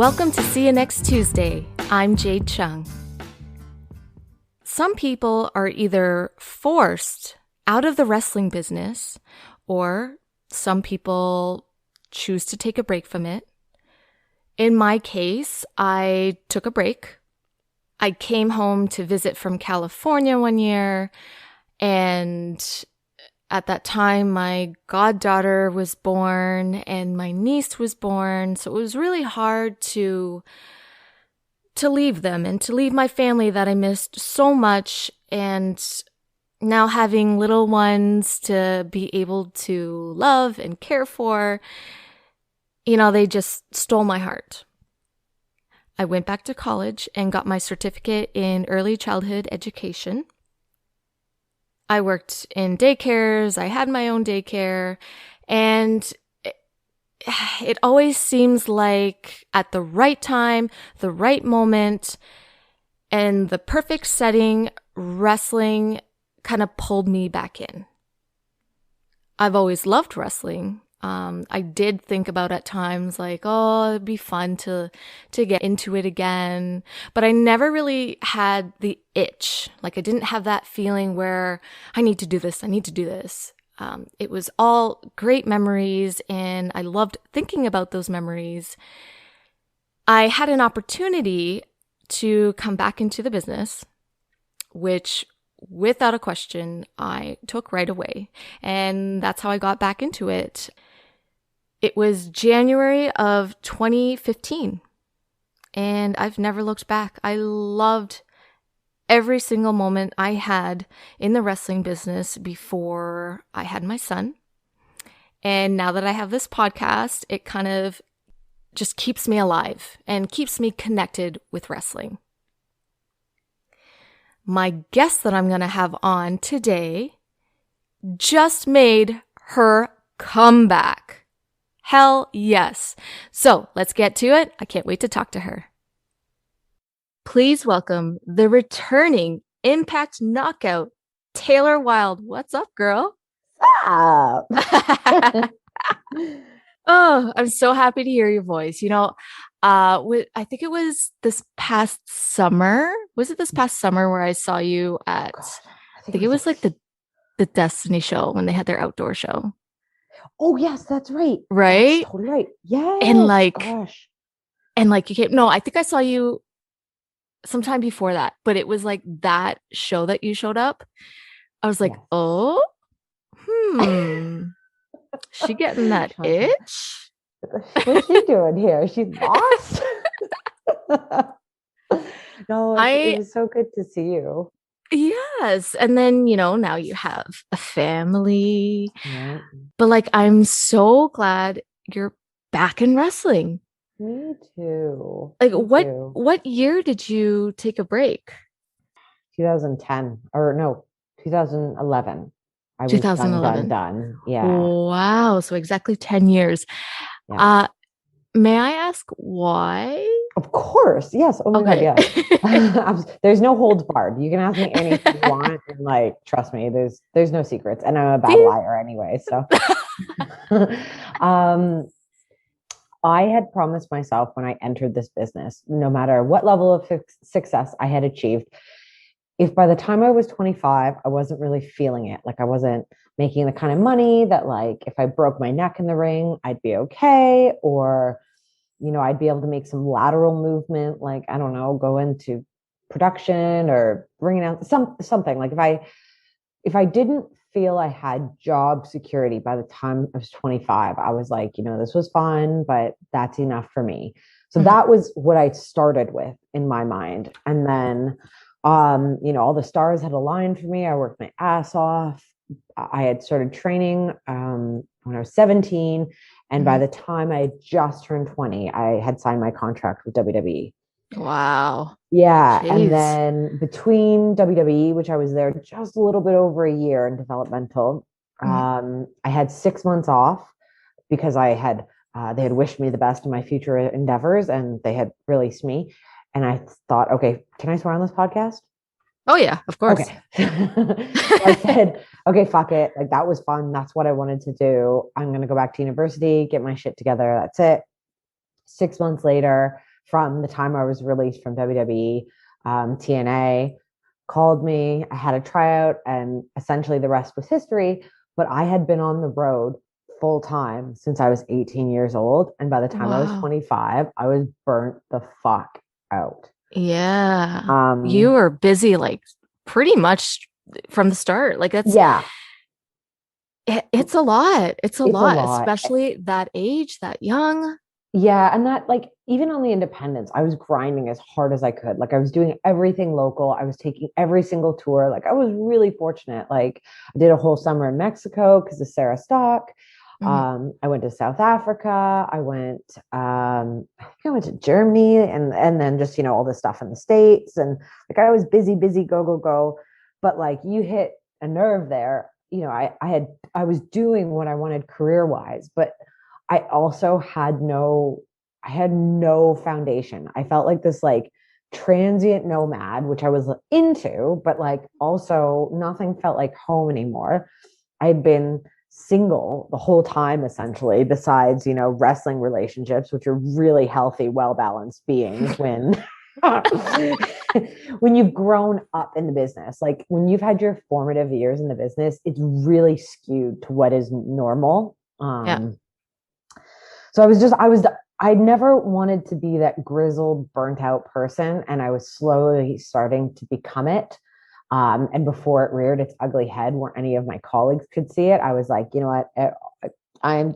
Welcome to See You Next Tuesday. I'm Jade Chung. Some people are either forced out of the wrestling business, or some people choose to take a break from it. In my case, I took a break. I came home to visit from California one year, and at that time, my goddaughter was born and my niece was born. So it was really hard to leave them and to leave my family that I missed so much. And now having little ones to be able to love and care for, they just stole my heart. I went back to college and got my certificate in early childhood education. I worked in daycares, I had my own daycare, and it always seems like at the right time, the right moment, and the perfect setting, wrestling kind of pulled me back in. I've always loved wrestling. I did think about at times like, oh, it'd be fun to get into it again. But I never really had the itch. Like I didn't have that feeling where I need to do this. It was all great memories and I loved thinking about those memories. I had an opportunity to come back into the business, which without a question, I took right away. And that's how I got back into it. It was January of 2015, and I've never looked back. I loved every single moment I had in the wrestling business before I had my son. And now that I have this podcast, it kind of just keeps me alive and keeps me connected with wrestling. My guest that I'm going to have on today just made her comeback. Hell yes. So let's get to it. I can't wait to talk to her. Please welcome the returning Impact Knockout, Taylor Wilde. What's up, girl? Up. Oh, I'm so happy to hear your voice. I think it was this past summer. Was it this past summer where I saw you at, I think it was like the Destiny show when they had their outdoor show. Oh, yes, that's right. Right? That's totally right. Yeah. And you came, no, I think I saw you sometime before that, but it was like that show that you showed up. I was like, yes. She getting that itch? What's she doing here? She's lost? No, it was so good to see you. Yes. And then, now you have a family. Yeah. But I'm so glad you're back in wrestling. Me too. What year did you take a break? 2010 or no, 2011. I was 2011. done. Yeah. Wow. So exactly 10 years. Yeah. May I ask why? Of course. Yes. Oh my God. Yes. There's no holds barred. You can ask me anything you want. And trust me, there's no secrets. And I'm a bad liar anyway. So, I had promised myself when I entered this business, no matter what level of success I had achieved, if by the time I was 25, I wasn't really feeling it, I wasn't making the kind of money that if I broke my neck in the ring, I'd be okay. Or, I'd be able to make some lateral movement, I don't know, go into production or bringing out something. If I didn't feel I had job security by the time I was 25, I was like, this was fun, but that's enough for me. So that was what I started with in my mind. And then, all the stars had aligned for me. I worked my ass off. I had started training when I was 17. And by the time I had just turned 20, I had signed my contract with WWE. Wow. Yeah. Jeez. And then between WWE, which I was there just a little bit over a year in developmental, I had 6 months off because they had wished me the best in my future endeavors and they had released me. And I thought, okay, can I swear on this podcast? Oh yeah, of course. Okay. So I said, okay, fuck it. That was fun. That's what I wanted to do. I'm going to go back to university, get my shit together. That's it. 6 months later, from the time I was released from WWE. TNA called me. I had a tryout, and essentially the rest was history. But I had been on the road full time since I was 18 years old. And by the time I was Wow. 25, I was burnt the fuck out. Yeah. You Um, were busy like pretty much from the start. Like yeah, it's a lot. It's a it's a lot, lot. especially that age, that young. Yeah, and that like even on the independents, I was grinding as hard as I could. Like I was doing everything local. I was taking every single tour. Like I was really fortunate. Like I did a whole summer in Mexico because of Sarah Stock. Mhm. I went to South Africa. I think I went to Germany and then just, all this stuff in the States. And like I was busy, busy, go, go, go. But like you hit a nerve there. I was doing what I wanted career wise, but I also I had no foundation. I felt like this like transient nomad, which I was into, but like also nothing felt like home anymore. I had been single the whole time essentially, besides, wrestling relationships, which are really healthy, well-balanced beings when when you've grown up in the business. Like when you've had your formative years in the business, it's really skewed to what is normal. Yeah. So I never wanted to be that grizzled, burnt out person. And I was slowly starting to become it. And before it reared its ugly head where any of my colleagues could see it, I was like, you know what? I'm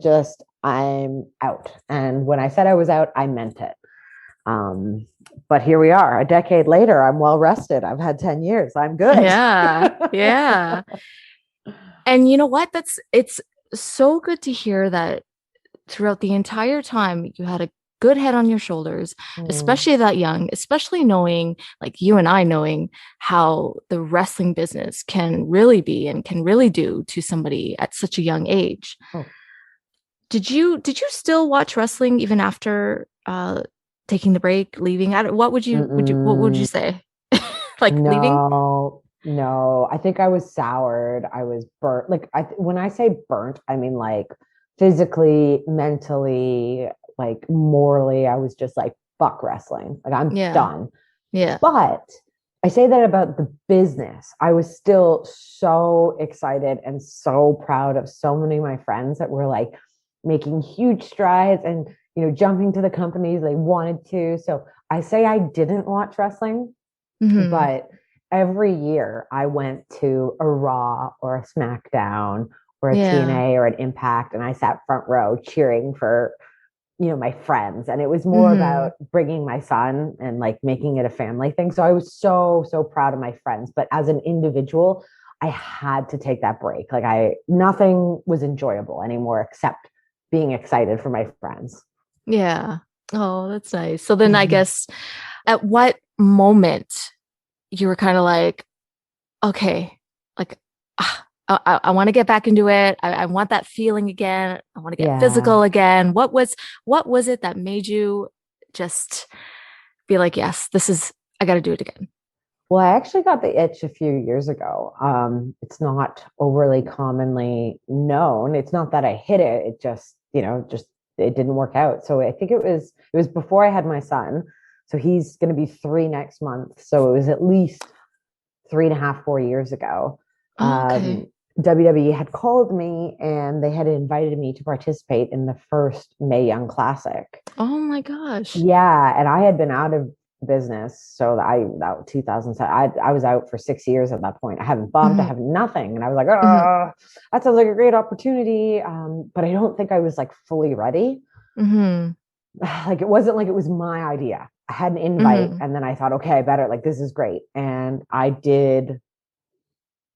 out. And when I said I was out, I meant it. Um, but here we are, a decade later. I'm well rested. I've had 10 years. I'm good. Yeah. Yeah. And you know what? It's so good to hear that throughout the entire time you had a good head on your shoulders, Mm. especially that young, especially knowing, like you and I knowing how the wrestling business can really be and can really do to somebody at such a young age. Oh, Did you still watch wrestling even after taking the break, leaving? What would you mm-mm. say? Like leaving? No, no. I think I was soured. I was burnt. Like when I say burnt, I mean like physically, mentally, like morally. I was just like fuck wrestling. Like I'm Yeah. done. Yeah. But I say that about the business. I was still so excited and so proud of so many of my friends that were like making huge strides and jumping to the companies they wanted to. So I say I didn't watch wrestling, Hmm. but every year I went to a Raw or a SmackDown or a Yeah. TNA or an Impact, and I sat front row cheering for my friends. And it was more Hmm. about bringing my son and like making it a family thing. So I was so proud of my friends. But as an individual, I had to take that break. Like nothing was enjoyable anymore except being excited for my friends. Yeah. Oh, that's nice. So then I Mhm. guess at what moment you were kind of like, okay, like I want to get back into it. I want that feeling again. I want to get Yeah. physical again. What was it that made you just be like, yes, I got to do it again. Well, I actually got the itch a few years ago. It's not overly commonly known. It's not that I hit it. It just it didn't work out. So I think it was before I had my son. So he's going to be 3 next month. So it was at least 3.5, 4 years ago. Oh, okay. Um, WWE had called me and they had invited me to participate in the first Mae Young Classic. Oh my gosh. Yeah, and I had been out of business, so that 2007. I was out for 6 years at that point. I haven't bumped, I Hmm. have nothing, and I was like, Hmm. oh, that sounds like a great opportunity. But I don't think I was like fully ready. Hmm. Like it wasn't like it was my idea. I had an invite, Hmm. and then I thought, okay, I better like this is great, and I did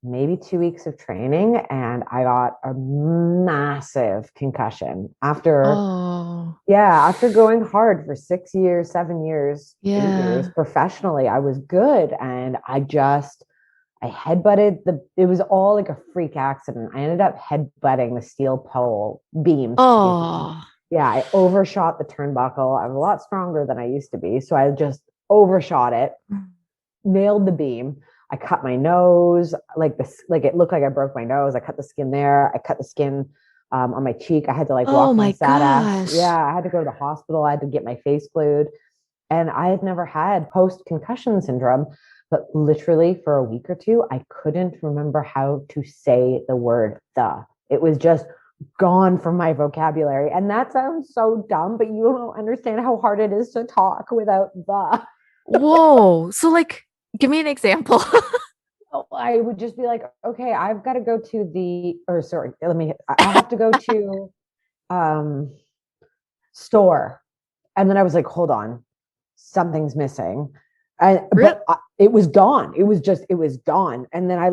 maybe 2 weeks of training and I got a massive concussion Oh, after going hard for 6 years, 7 years, 8 years yeah. professionally. I was good. And I headbutted it was all like a freak accident. I ended up headbutting the steel pole beams. Oh. Yeah, I overshot the turnbuckle. I'm a lot stronger than I used to be. So I just overshot it, nailed the beam. I cut my nose, like this, like it looked like I broke my nose. I cut the skin there. I cut the skin on my cheek. I had to like Oh walk my my sad ass. Yeah, gosh. I had to go to the hospital. I had to get my face glued. And I had never had post concussion syndrome, but literally for a week or two, I couldn't remember how to say the word the. It was just gone from my vocabulary. And that sounds so dumb, but you don't understand how hard it is to talk without the. Whoa. So like, give me an example. I would just be like, okay, I've got to go to the, or sorry, I have to go to um store. And then I was like, hold on, something's missing. And Real? but it was gone. It was gone. And then I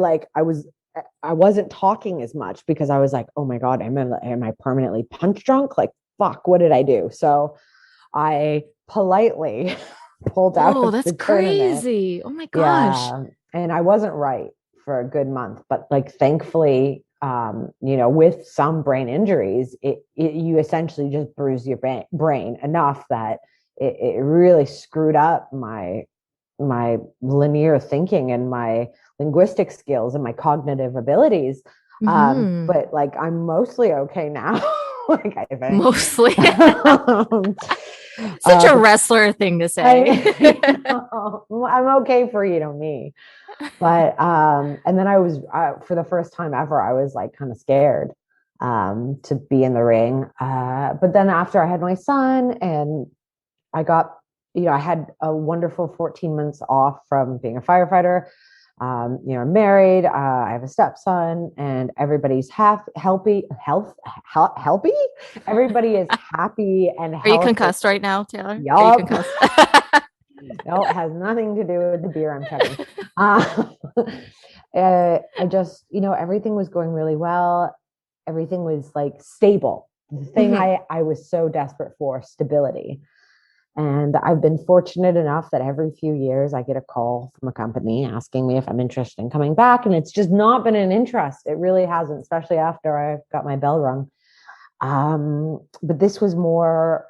wasn't talking as much because I was like, oh my God, am I permanently punch drunk? Like, fuck, what did I do? So I politely pulled out Whoa, of that's the tournament. crazy. Oh my gosh. Yeah. And I wasn't right for a good month, but like thankfully, with some brain injuries, you essentially just bruise your brain enough that it really screwed up my linear thinking and my linguistic skills and my cognitive abilities. Hmm. But like I'm mostly okay now. Like I think. Mostly. um, Such a but wrestler thing to say. I'm okay for me. But and then I was for the first time ever, I was like kind of scared to be in the ring. But then after I had my son and I got, I had a wonderful 14 months off from being a firefighter. I'm married. I have a stepson, and everybody's healthy. Everybody is happy and Are you healthy. concussed right now, Taylor? Are you Yup. concussed? No, it has nothing to do with the beer I'm chugging. I just, everything was going really well. Everything was like stable. The thing Mhm. I was so desperate for, stability. And I've been fortunate enough that every few years I get a call from a company asking me if I'm interested in coming back. And it's just not been an interest. It really hasn't, especially after I got my bell rung. But this was more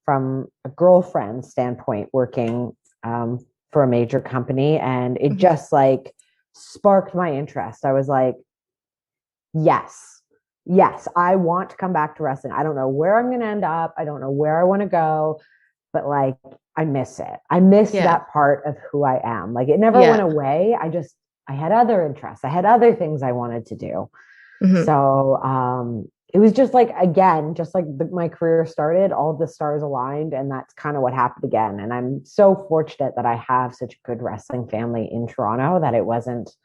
from a girlfriend standpoint, working for a major company. And it Mhm. just like sparked my interest. I was like, yes, yes, I want to come back to wrestling. I don't know where I'm going to end up. I don't know where I want to go, but like, I miss it. I miss Yeah. that part of who I am. Like, it never Yeah. went away. I had other interests. I had other things I wanted to do. Mhm. So it was just like, again, just like my career started, all the stars aligned, and that's kind of what happened again. And I'm so fortunate that I have such a good wrestling family in Toronto that it wasn't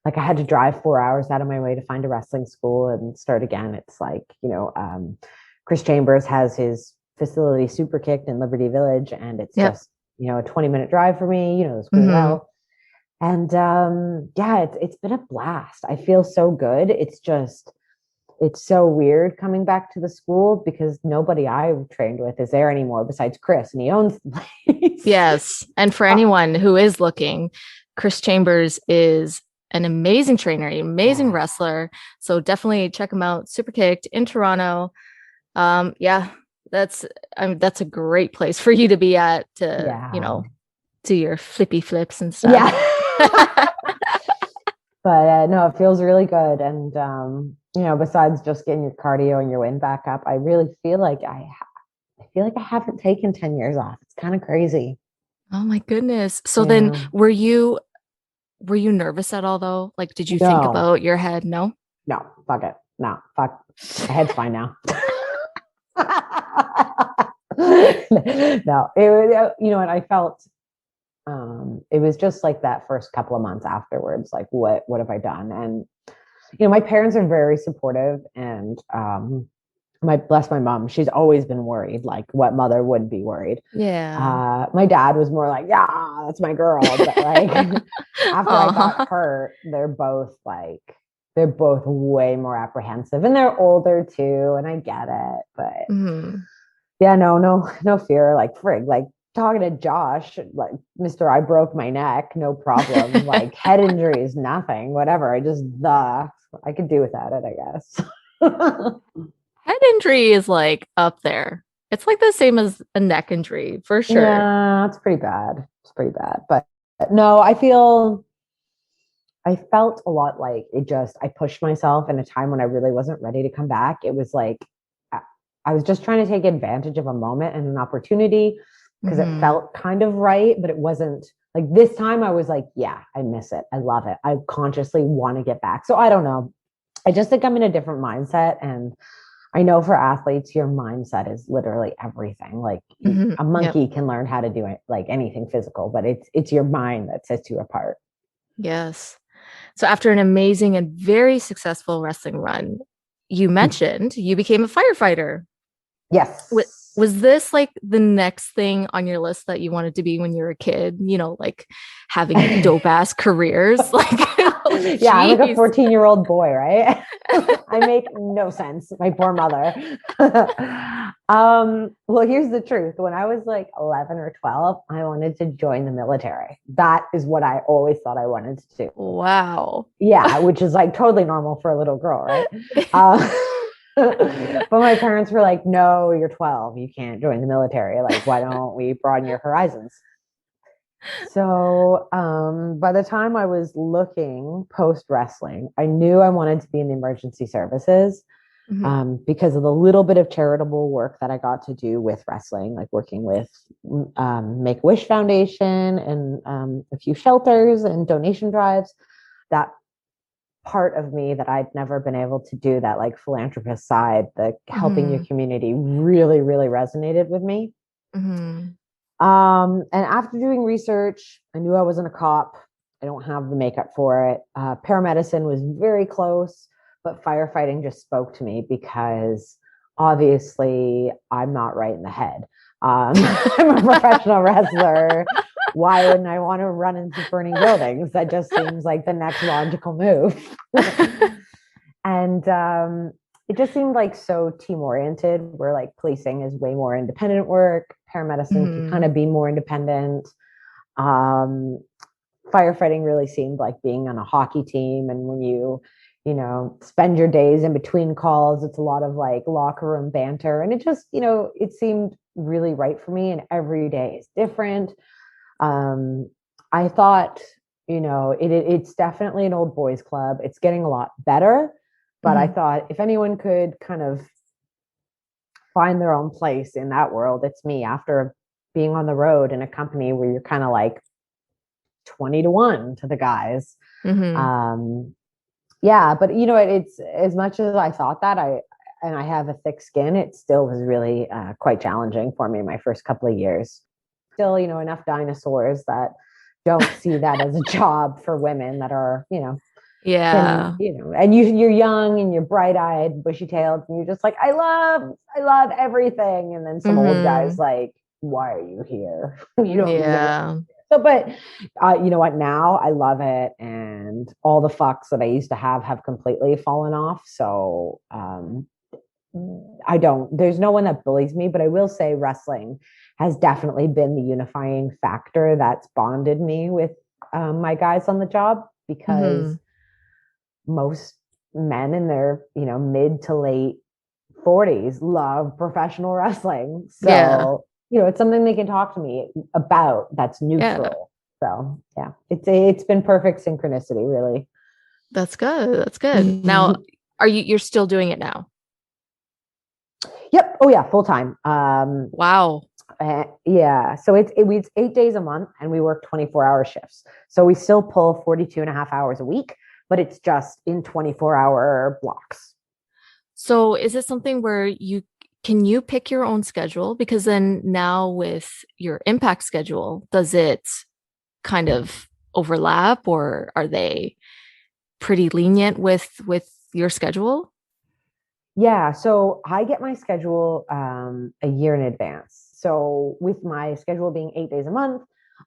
like I had to drive 4 hours out of my way to find a wrestling school and start again. It's like, Chris Chambers has his facility super kicked in Liberty Village, and it's Yep. just, a 20-minute drive for me, the school Mhm. well. And yeah, it's been a blast. I feel so good. It's so weird coming back to the school because nobody I trained with is there anymore besides Chris, and he owns the place. Yes. And for anyone who is looking, Chris Chambers is an amazing trainer, an amazing Yeah, wrestler. So definitely check him out. Super Kicked in Toronto. Yeah, that's that's a great place for you to be at to, yeah, do your flippy flips and stuff. yeah. But no, it feels really good. And besides just getting your cardio and your wind back up, I really feel like I feel like I haven't taken 10 years off. It's kind of crazy. Oh my goodness. So then Yeah. were you nervous at all though? Like did you think No, about your head? No? no, fuck it. No, fuck. My head's fine now. No, it was, and I felt it was just like that first couple of months afterwards, like what have I done? And my parents are very supportive, and my bless my mom, she's always been worried, like what mother would be worried. Yeah. My dad was more like, yeah, that's my girl. But like after I got Aw. hurt, they're both way more apprehensive, and they're older too, and I get it. But Mhm. yeah, no fear. Like frig, like talking to Josh, like Mr. I broke my neck, no problem. Like head injuries, nothing, whatever. I could do without it, I guess. Head injury is like up there. It's like the same as a neck injury for sure. Yeah, it's pretty bad. It's pretty bad. But no, I felt a lot like I pushed myself in a time when I really wasn't ready to come back. It was like I was just trying to take advantage of a moment and an opportunity. because it Mm-hmm. felt kind of right, but it wasn't like this time. I was like, yeah, I miss it. I love it. I consciously want to get back. So I don't know. I just think I'm in a different mindset. And I know for athletes, your mindset is literally everything. Like Mm-hmm. a Yep. monkey can learn how to do it, like anything physical, but it's your mind that sets you apart. Yes. So after an amazing and very successful wrestling run, you mentioned you became a firefighter. Yes. Was this like the next thing on your list that you wanted to be when you were a kid? Like having dope ass careers? Like, oh, Yeah, I'm like a geez. 14-year-old boy, right? I make no sense. My poor mother. Well, here's the truth. When I was like 11 or 12, I wanted to join the military. That is what I always thought I wanted to do. Wow. Yeah, which is like totally normal for a little girl, right? Uh, but my parents were like, no, you're 12. You can't join the military. Like, why don't we broaden your horizons? So by the time I was looking post wrestling, I knew I wanted to be in the emergency services Mhm. because of the little bit of charitable work that I got to do with wrestling, like working with Make a Wish Foundation and a few shelters and donation drives. That part of me that I'd never been able to do, that like philanthropist side, the helping your Mhm. community, really, really resonated with me. Mhm. And after doing research, I knew I wasn't a cop. I don't have the makeup for it. Paramedicine was very close, but firefighting just spoke to me because obviously I'm not right in the head. I'm a professional wrestler. Why wouldn't I want to run into burning buildings? That just seems like the next logical move. And it just seemed like so team oriented, where like policing is way more independent work, paramedicine can kind Mhm. of be more independent. um, Firefighting really seemed like being on a hockey team, and when you spend your days in between calls, it's a lot of like locker room banter, and it just it seemed really right for me, and every day is different. I thought, it's definitely an old boys club. It's getting a lot better, but I Mhm. thought if anyone could kind of find their own place in that world, it's me. After being on the road in a company where you're kind of like 20 to 1 to the guys. Mhm. Um, yeah, but it's as much as I thought that I have a thick skin, it still was really quite challenging for me my first couple of years. Still, enough dinosaurs that don't see that as a job for women that are, can, Yeah. and you're young and you're bright-eyed, bushy-tailed, and you're just like, I love everything. And then some old guys Mhm. like, why are you here? You don't need to. Yeah. So, but you know what? Now I love it, and all the fucks that I used to have completely fallen off. So I don't. There's no one that bullies me, but I will say wrestling has definitely been the unifying factor that's bonded me with my guys on the job, because Mhm. most men in their mid to late 40s love professional wrestling. Yeah. So it's something they can talk to me about that's Yeah. neutral. So yeah, it's been perfect synchronicity, really. That's good. That's good. Now, you're still doing it now? Yep. Oh yeah, full time. Wow. Yeah. So it's 8 days a month, and we work 24-hour shifts. So we still pull 42 and a half hours a week, but it's just in 24-hour blocks. So is it something where you pick your own schedule? Because then now with your impact schedule, does it kind of overlap, or are they pretty lenient with your schedule? Yeah, so I get my schedule a year in advance. So with my schedule being 8 days a month,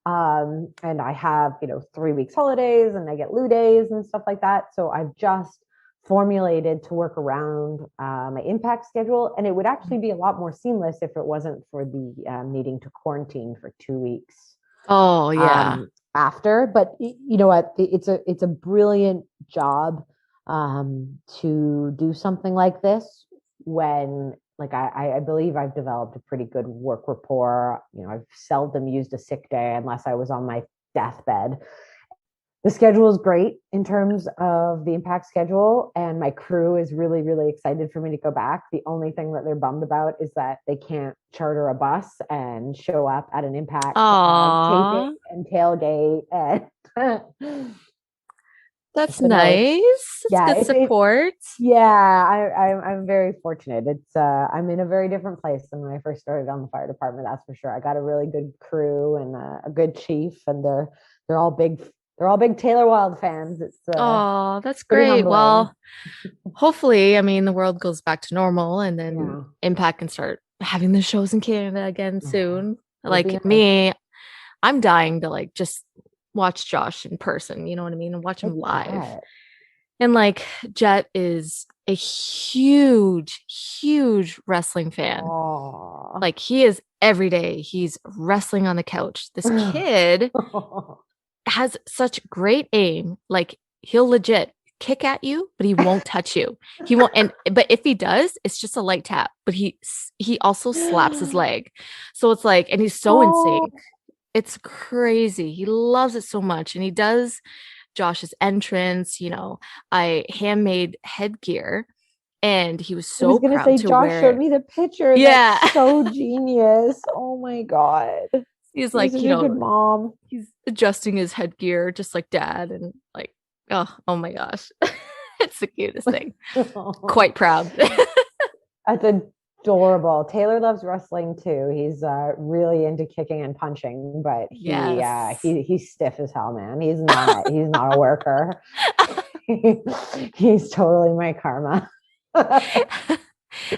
and I have 3 weeks holidays, and I get loo days and stuff like that. So I've just formulated to work around my impact schedule, and it would actually be a lot more seamless if it wasn't for the needing to quarantine for 2 weeks Oh, yeah. after. But you know what? It's a brilliant job to do something like this when, like, I believe I've developed a pretty good work rapport. I've seldom used a sick day unless I was on my deathbed. The schedule is great in terms of the Impact schedule, and my crew is really, really excited for me to go back. The only thing that they're bummed about is that they can't charter a bus and show up at an Impact taping Aw, and tailgate. And that's so no, it's nice. It's yeah, good it support. yeah, I'm very fortunate. It's I'm in a very different place than when I first started on the fire department. That's for sure. I got a really good crew and a good chief, and they're all big they're all big Taylor Wilde fans. It's Oh, that's pretty great. humbling. Well, hopefully, I mean, the world goes back to normal and then Yeah, Impact can start having the shows in Canada again oh, soon. it'll be Like nice. me, I'm dying to like just watch Josh in person, you know what I mean? And watch I him live. bet. And like Jet is a huge, huge wrestling fan. Oh. Like he is every day, he's wrestling on the couch. This kid has such great aim. Like he'll legit kick at you, but he won't touch you. He won't. And but if he does, it's just a light tap. But he also slaps his leg. So it's like, and he's so in Oh, sync. It's crazy. He loves it so much, and he does Josh's entrance. I handmade headgear, and he was I was so gonna proud say to Josh wear showed it. me the picture. Yeah. That's so genius. Oh my God. He's You're like, such a good mom. he's adjusting his headgear just like dad, and like, oh my gosh. It's the cutest thing. Quite proud. That's adorable. Taylor loves wrestling too. He's really into kicking and punching, but Yes. he's stiff as hell, man. He's not a worker. He's totally my karma.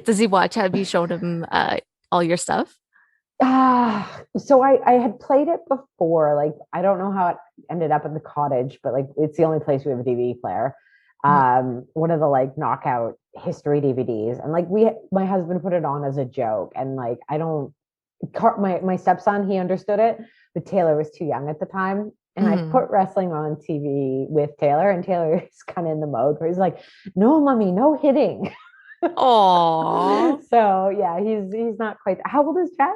Does he watch? Have you shown him all your stuff? So I had played it before. Like I don't know how it ended up in the cottage, but like it's the only place we have a DVD player. Mhm. One of the like knockout history DVDs, and like my husband put it on as a joke, and like I don't, my stepson he understood it, but Taylor was too young at the time. And I Mhm. put wrestling on TV with Taylor, and Taylor is kind of in the mode where he's like, "No, mommy, no hitting." Aw. So yeah, he's not quite. How old is Chad?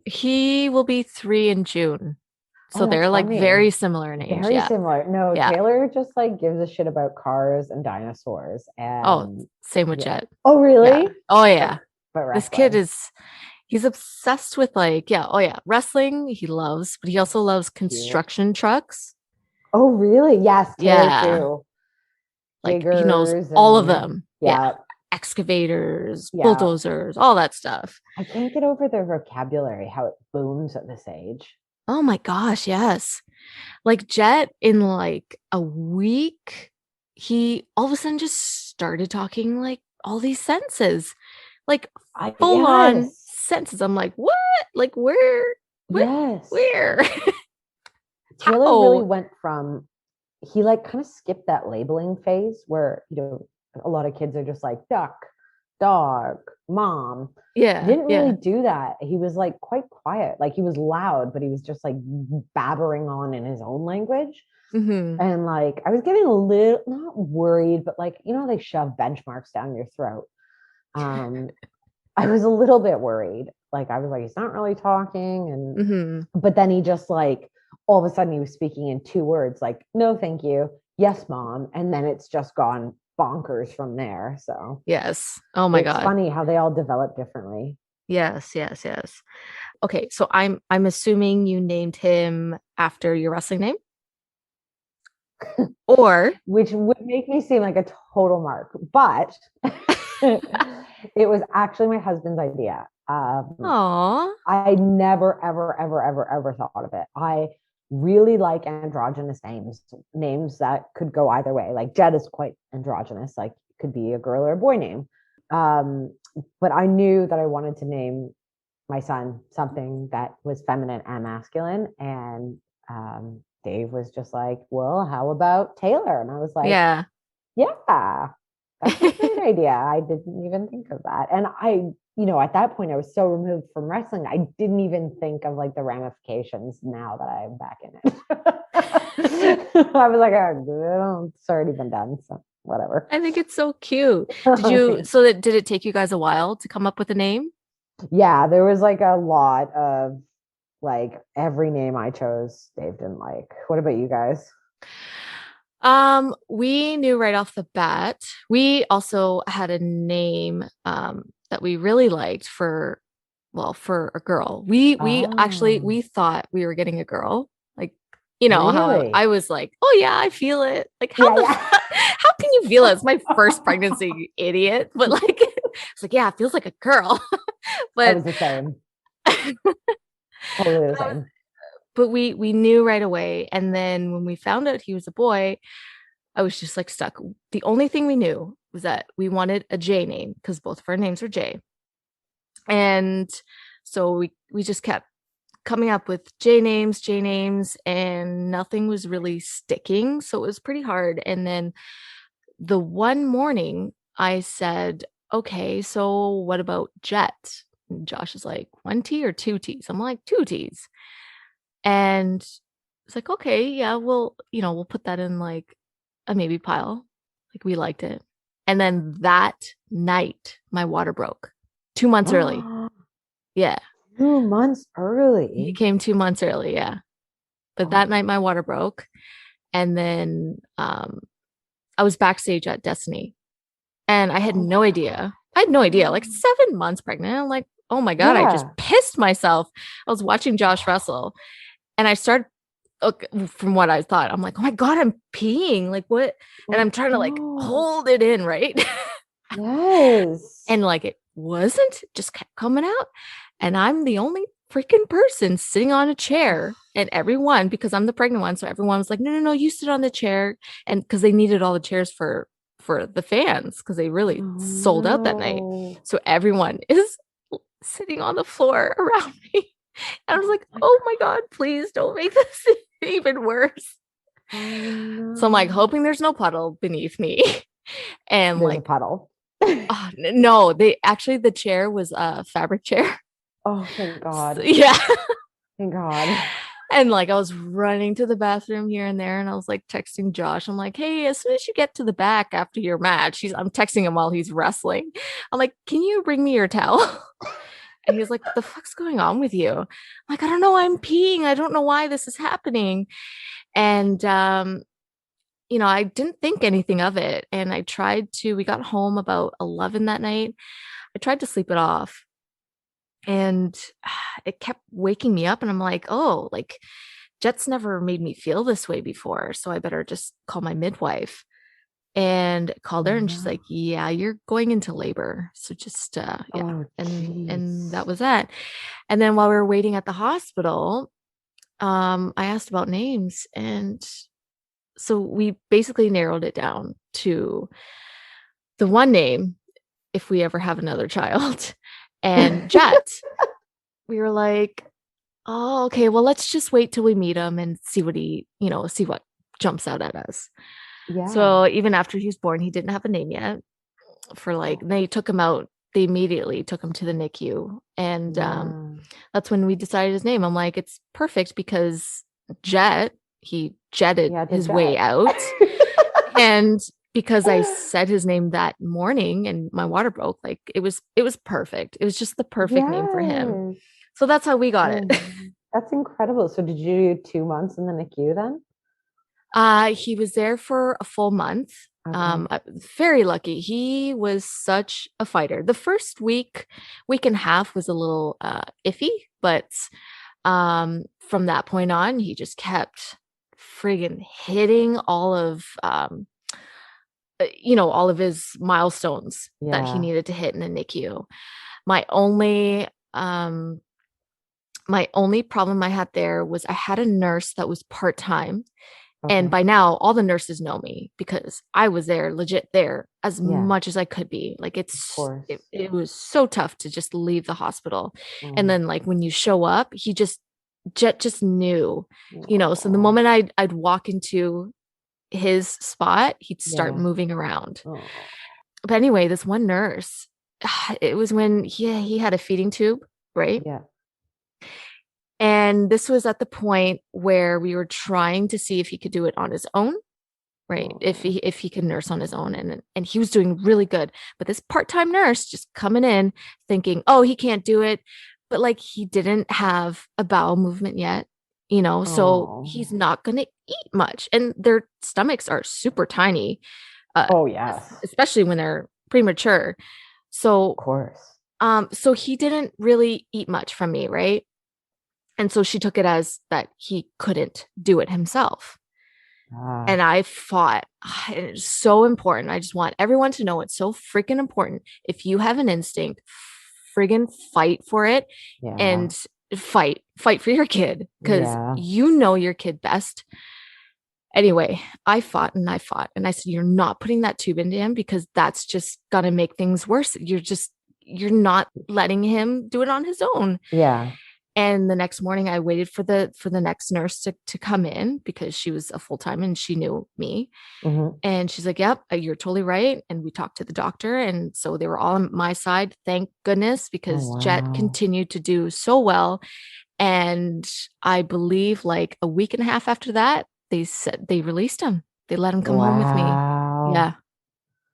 He will be 3 in June. So Oh, that's they're like very funny. similar in age. Very Yeah. similar. No, Yeah. Taylor just like gives a shit about cars and dinosaurs. Oh, And same with yeah. Jet. Oh, Yeah. really? Oh But yeah. but This kid wrestling. is he's obsessed with like, yeah, oh yeah, wrestling he loves, but he also loves Cute. construction trucks. Oh, really? Yes, Taylor Yeah. too. Like he knows Diggers all of and them. Yeah. yeah, Excavators, yeah. bulldozers, all that stuff. I can't get over their vocabulary, how it booms at this age. Oh my gosh, yes. Like Jet in like a week, he all of a sudden just started talking like all these sentences. Like full on Yes. sentences. I'm like, what? Like where, Yes. where? Taylor really How? went from he like kind of skipped that labeling phase where a lot of kids are just like duck, dog, mom. He Yeah, didn't really yeah. do that. He was like quite quiet. Like he was loud, but he was just like babbering on in his own language. Hmm. And like I was getting a little not worried, but like they shove benchmarks down your throat. Um, I was a little bit worried. Like I was like, he's not really talking, and Hmm. but then he just like all of a sudden he was speaking in two words, like no, thank you, yes, mom, and then it's just gone bonkers from there. So Yes. Oh my it's God. funny how they all develop differently, Yes, yes, yes. Okay, so I'm assuming you named him after your wrestling name? Or which would make me seem like a total mark, but it was actually my husband's idea. oh, I never, ever, ever, ever, ever thought of it. I really like androgynous names, names that could go either way. Like Jed is quite androgynous, like it could be a girl or a boy name. Um, but I knew that I wanted to name my son something that was feminine and masculine. And Dave was just like, well, how about Taylor? And I was like, yeah. yeah, that's a great idea. I didn't even think of that. And at that point, I was so removed from wrestling, I didn't even think of like the ramifications now that I'm back in it. I was like, oh, it's already been done. So whatever. I think it's so cute. Did it take you guys a while to come up with a name? Yeah, there was like a lot of like every name I chose, Dave didn't like. What about you guys? We knew right off the bat. We also had a name that we really liked for, well, for a girl. We actually Oh, we thought we were getting a girl. Like, how I really? was like, "Oh yeah, I feel it." Like, Yeah, yeah. how can you feel it? It's my first pregnancy, you idiot. But like it's like, yeah, it feels like a girl. I But was the same. Totally the same. but we knew right away. And then when we found out he was a boy, I was just like stuck. The only thing we knew was that we wanted a J name because both of our names are J. And so we just kept coming up with J names, and nothing was really sticking. So it was pretty hard. And then the one morning I said, okay, so what about Jet? And Josh is like, one T or two T's? I'm like, two T's. And it's like, okay, yeah, we'll put that in like a maybe pile. Like we liked it. And then that night, my water broke 2 months early. Yeah. 2 months He early. came 2 months early. Yeah. But that Oh, night, my water broke. And then I was backstage at Destiny and I had oh no my idea. I had no idea. Like God. 7 months pregnant. I'm like, oh my God, I just Yeah. pissed myself. I was watching Josh Russell and I started from what I thought, I'm like, oh my God, I'm peeing. Like what? And Oh I'm trying to like no. hold it in, right? Yes. And like it wasn't, it just kept coming out. And I'm the only freaking person sitting on a chair. And everyone, because I'm the pregnant one, so everyone was like, no, no, no, you sit on the chair. And because they needed all the chairs for the fans, because they really Oh sold out that night. no. So everyone is sitting on the floor around me. And I was Oh like, my oh my God. God, please don't make this even worse. Oh So I'm like no. hoping there's no puddle beneath me. And There's a like, puddle. oh, no, they actually, the chair was a fabric chair. Oh, thank So, God. yeah. Thank God. And like I was running to the bathroom here and there, and I was like texting Josh. I'm like, hey, as soon as you get to the back after your match, I'm texting him while he's wrestling. I'm like, can you bring me your towel? And he was like, what the fuck's going on with you? I'm like, I don't know, I'm peeing. I don't know why this is happening. And I didn't think anything of it. And we got home about 11 that night. I tried to sleep it off and it kept waking me up. And I'm like, oh, like Jet's never made me feel this way before. So I better just call my midwife and called Oh her. And she's no. like, yeah, you're going into labor. So just, yeah. Oh And that jeez. was that. And then while we were waiting at the hospital, I asked about names. And so we basically narrowed it down to the one name if we ever have another child and Jet. We were like, oh, okay, well, let's just wait till we meet him and see what jumps out at us. Yeah. So even after he was born, he didn't have a name yet. For like, Oh, they took him out. They immediately took him to the NICU, and yeah. that's when we decided his name. I'm like, it's perfect because Jet, he jetted Yeah, to his way jet. out, and because I said his name that morning and my water broke, like it was perfect. It was just the perfect name for him. Yes. So that's how we got Oh, it. that's incredible. So did you do 2 months in the NICU then? He was there for a full month. Okay. Very lucky. He was such a fighter. The first week and a half was a little iffy, but from that point on, he just kept friggin' hitting all of his milestones that he Yeah. needed to hit in the NICU. My only um my only problem I had there was I had a nurse that was part-time. And Okay. by now, all the nurses know me because I was there, legit there, as Yeah, much as I could be. Like of it's course. it was so tough to just leave the hospital. And Oh, then like when you show up, Jet just knew, so the oh, moment I'd walk into his spot, he'd start yeah. moving around. Oh, But anyway, this one nurse, it was when he had a feeding tube, right? yeah. And this was at the point where we were trying to see if he could do it on his own, right? If Oh, he could nurse on his own, and he was doing really good. But this part-time nurse just coming in thinking, "Oh, he can't do it." But like he didn't have a bowel movement yet. so Oh, he's not going to eat much. And their stomachs are super tiny, uh, oh yes, of especially when they're premature. So, course. so he didn't really eat much from me, right? And so she took it as that he couldn't do it himself. And Ah, I fought. It's so important. I just want everyone to know it's so freaking important. If you have an instinct, friggin' fight for it yeah, and fight for your kid because yeah. you know your kid best. Anyway, I fought and I said, you're not putting that tube into him because that's just gonna make things worse. You're not letting him do it on his own. Yeah. And the next morning I waited for the next nurse to come in because she was a full-time and she knew me. Hmm. And she's like, yep, you're totally right. And we talked to the doctor. And so they were all on my side, thank goodness, Oh, because Jet wow. continued to do so well. And I believe like a week and a half after that, they said they released him. They let him come home with me. Wow. Yeah.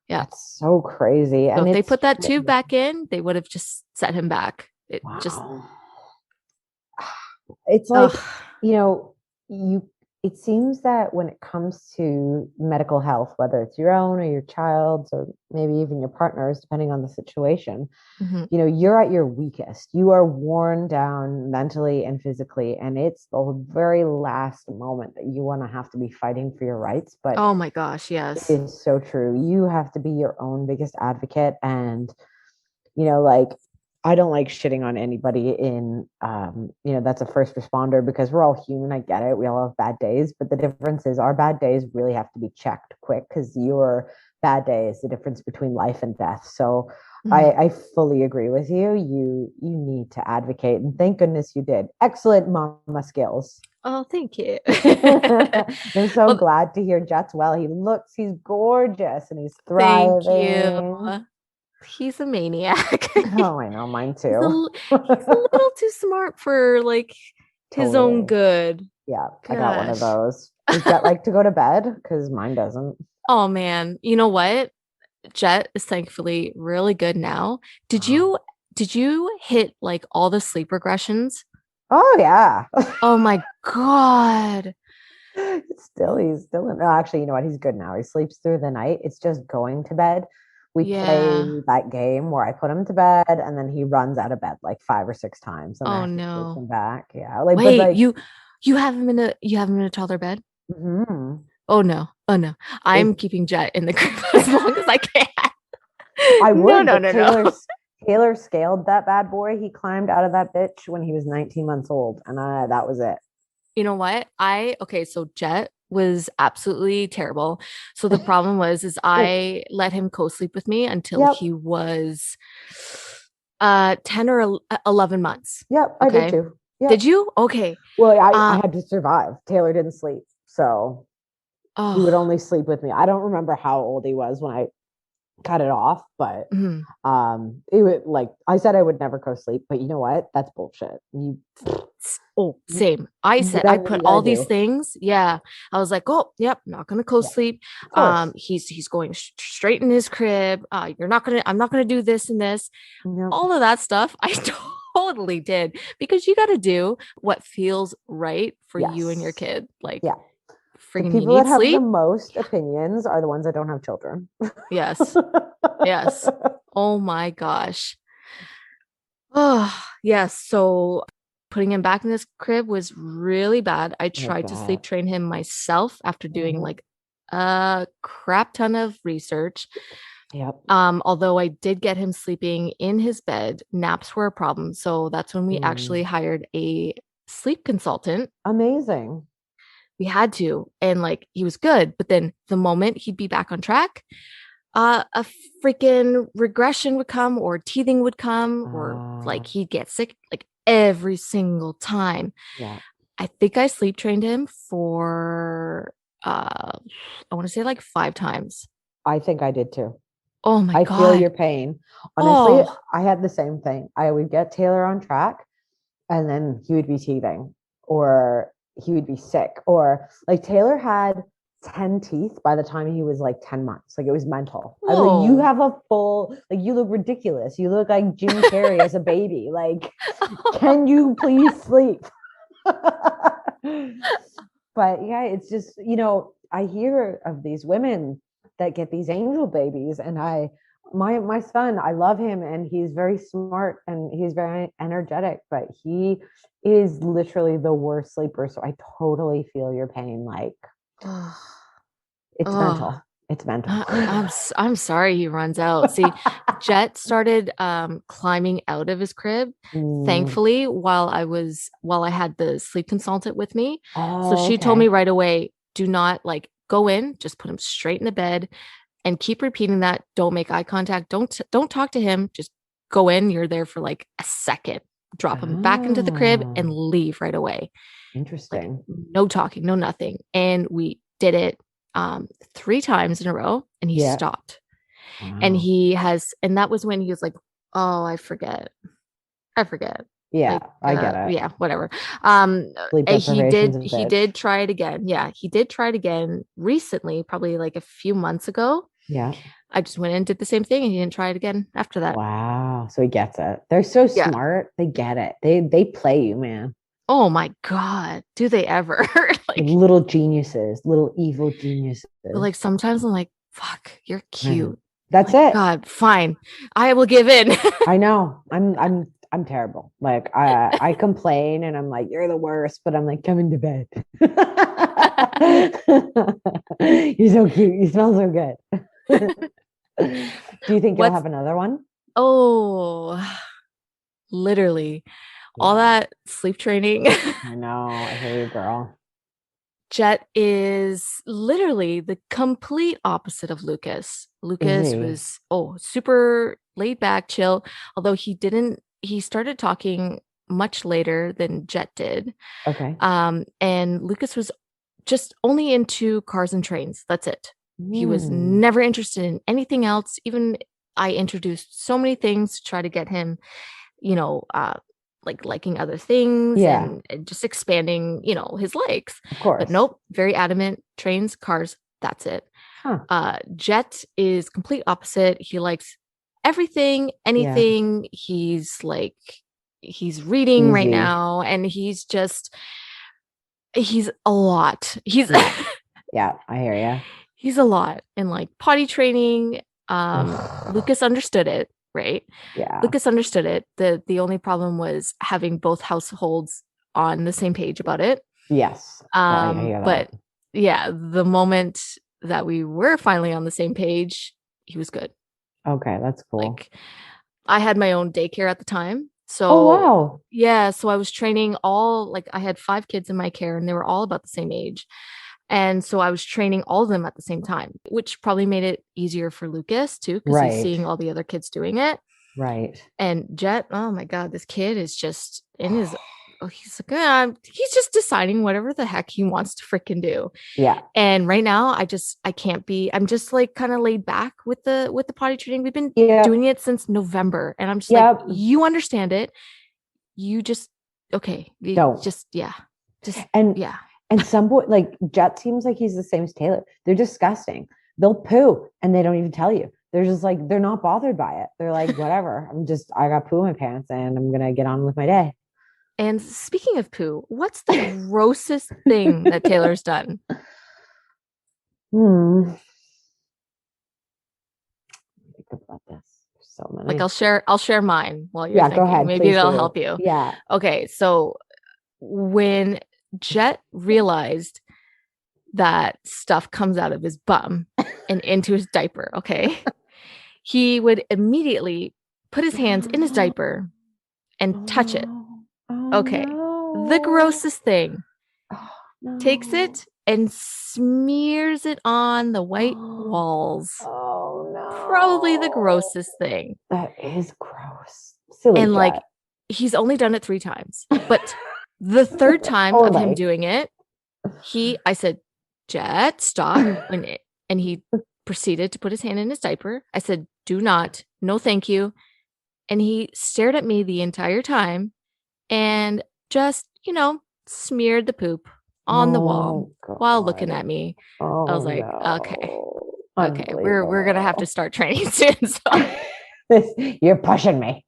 Yeah. That's so crazy. So And if they it's, put that tube back in, they would have just set him back. It just, wow. It's like, ugh. you know, you it seems that when it comes to medical health, whether it's your own or your child's or maybe even your partner's, depending on the situation, Mhm. you're at your weakest. You are worn down mentally and physically, and it's the very last moment that you want to have to be fighting for your rights. But Oh my gosh, it yes. is so true. You have to be your own biggest advocate. And, like, I don't like shitting on anybody that's a first responder because we're all human. I get it. We all have bad days. But the difference is our bad days really have to be checked quick because your bad day is the difference between life and death. So Mhm. I fully agree with you. You need to advocate. And thank goodness you did. Excellent mama skills. Oh, thank you. I'm so Well, glad to hear Jet's well. He's gorgeous and he's thank you. thriving. He's a maniac. Oh, I know, mine He's too. he's a little too smart for like his own Totally. good. Yeah, I got one of Gosh. those. Does Jet like to go to bed? Because mine doesn't. Oh man, you know what? Jet is thankfully really good now. Did Oh, you did you hit like all the sleep regressions? oh yeah. Oh my God. He's still in. No, actually, you know what? He's good now. He sleeps through the night. It's just going to bed. We play Yeah. that game where I put him to bed and then he runs out of bed like 5 or 6 times and I Oh have to sleep no. him back. Yeah. Like, but Wait, like, you have him in a toddler bed? mhm. Oh no. Oh no. It, I'm keeping Jet in the crib as long as I can. I No, would, no, but no, no. Taylor scaled that bad boy. He climbed out of that bitch when he was 19 months old, and that was it. You know what? Okay, so Jet was absolutely terrible. So the problem was is I let him co-sleep with me until Yep, he was 10 or 11 months. yep, I did Okay. too. Did Yep. you? Okay. Well, I Uh had to survive. Taylor didn't sleep, so he would oh. only sleep with me. I don't remember how old he was when I cut it off, but Mhm. it would, like I said, I would never go sleep. But you know what? That's bullshit. Oh, You same. I said I whatever put you gotta all these do. things. Yeah. I was like, oh, yep, not gonna Yeah, co-sleep. of course. He's going straight in his crib. I'm not gonna do this and this. Yep. All of that stuff I totally did because you gotta do what feels right for you and your Yes. kid. Like Yeah. The friggin' you people that need have the sleep. most opinions are the ones that don't have children. Yes. Yes. Oh my gosh. Oh, yes. So putting him back in this crib was really bad. I I tried to sleep bet. train him myself after doing Mhm. like a crap ton of research. Yep. Although I did get him sleeping in his bed, naps were a problem. So that's when we actually Mm. hired a sleep consultant. Amazing. We had to, and like he was good. But then the moment he'd be back on track, a freaking regression would come or teething would come or like Uh, he'd get sick like every single time. yeah. I think I sleep trained him for I want to say like 5 times. I think I did too. Oh my I feel God. your pain. Honestly, Oh, I had the same thing. I would get Taylor on track and then he would be teething or he would be sick or like Taylor had 10 teeth by the time he was like 10 months. Like it was mental. I was like, you whoa. have a full, like you look ridiculous. You look like Jim Carrey as a baby. Like, can you please sleep? But yeah, it's just, I hear of these women that get these angel babies, and my son, I love him, and he's very smart and he's very energetic, but he is literally the worst sleeper. So I totally feel your pain. Like, Oh, it's oh. mental. It's mental. I'm sorry he runs out. See, Jet started climbing out of his crib, Mm. thankfully, while I had the sleep consultant with me. So Oh, she told me okay. right away, do not like go in, just put him straight in the bed and keep repeating that. Don't make eye contact. Don't talk to him. Just go in. You're there for like a second. Drop him back into the crib and Oh, leave right away. Like interesting. no talking, no nothing. And we did it 3 times in a row and he Yeah. stopped. Wow. And that was when he was like, oh, I forget. Yeah, Like, I get it. yeah, whatever. Um, Sleep and deprivation's a he bitch. did try it again. Yeah, he did try it again recently, probably like a few months ago. Yeah. I just went in and did the same thing and he didn't try it again after that. Wow. So he gets it. They're so Yeah. smart. They get it. They play you, man. Oh my God. Do they ever? Like, Little geniuses, little evil but geniuses. like sometimes I'm like, fuck, you're I know. cute. That's Like, it. God, fine. I will give in. I know. I'm terrible. Like, I complain and I'm like, you're the worst, but I'm like, come into bed. You're so cute. You smell so good. Do you think you'll What's have another one? oh literally all Yeah, that sleep training. I know. I hear you, girl. Jet is literally the complete opposite of Lucas. Is Lucas he? was super laid back, chill, although he started talking much later than Jet did. Okay. And Lucas was just only into cars and trains. That's it. He was Hmm. never interested in anything else. Even I introduced so many things to try to get him, you know, like liking other things Yeah, and just expanding, his likes. of But course. nope, very adamant. Trains, cars, that's it. Huh. Jet is complete opposite. He likes everything, Yeah. anything. He's reading right Easy. now, and he's a lot. Yeah. Yeah. I hear you. He's a lot. And like potty training, Ugh. Lucas understood it, right? Yeah. Lucas understood it. The only problem was having both households on the same page about it. Yes. I hear that. But yeah, the moment that we were finally on the same page, he was good. Okay, that's cool. Like I had my own daycare at the time. Oh, So wow. yeah, so I was training like I had 5 kids in my care and they were all about the same age. And so I was training all of them at the same time, which probably made it easier for Lucas too, because he's Right. seeing all the other kids doing it. Right. And Jet, oh my God, this kid is just in his, oh, he's like, he's just deciding whatever the heck he wants to freaking do. Yeah. And right now, I can't be, I'm just like kind of laid back with the potty training. We've been Yep. doing it since November. And I'm just like, Yep. you understand it. You just, okay. Don't. Yeah. Just, And yeah. and some boy, like Jet seems like he's the same as Taylor. They're disgusting. They'll poo and they don't even tell you. They're just like, they're not bothered by it. They're like, whatever. I got poo in my pants and I'm gonna get on with my day. And speaking of poo, what's the grossest thing that Taylor's done? Hmm. Think about this. So Like many. I'll share mine while you're Yeah, go thinking. ahead. Maybe Please that'll do. help you. Yeah. Okay, so when Jet realized that stuff comes out of his bum and into his diaper, okay, he would immediately put his hands in his diaper and Oh touch it. no. Oh Okay, the no. grossest thing, Oh takes no. it and smears it on the white walls. Oh Probably the no. grossest thing. That is gross. Silly And like Jet. he's only done it 3 times, but the third time of him Only. doing it, I said, Jet, stop. And he proceeded to put his hand in his diaper. I said, do not, no, thank you. And he stared at me the entire time and just, smeared the poop on the wall Oh while looking God. at me. I was Oh like, okay, no. okay, we're gonna have to Unbelievable. start training soon. So You're pushing me.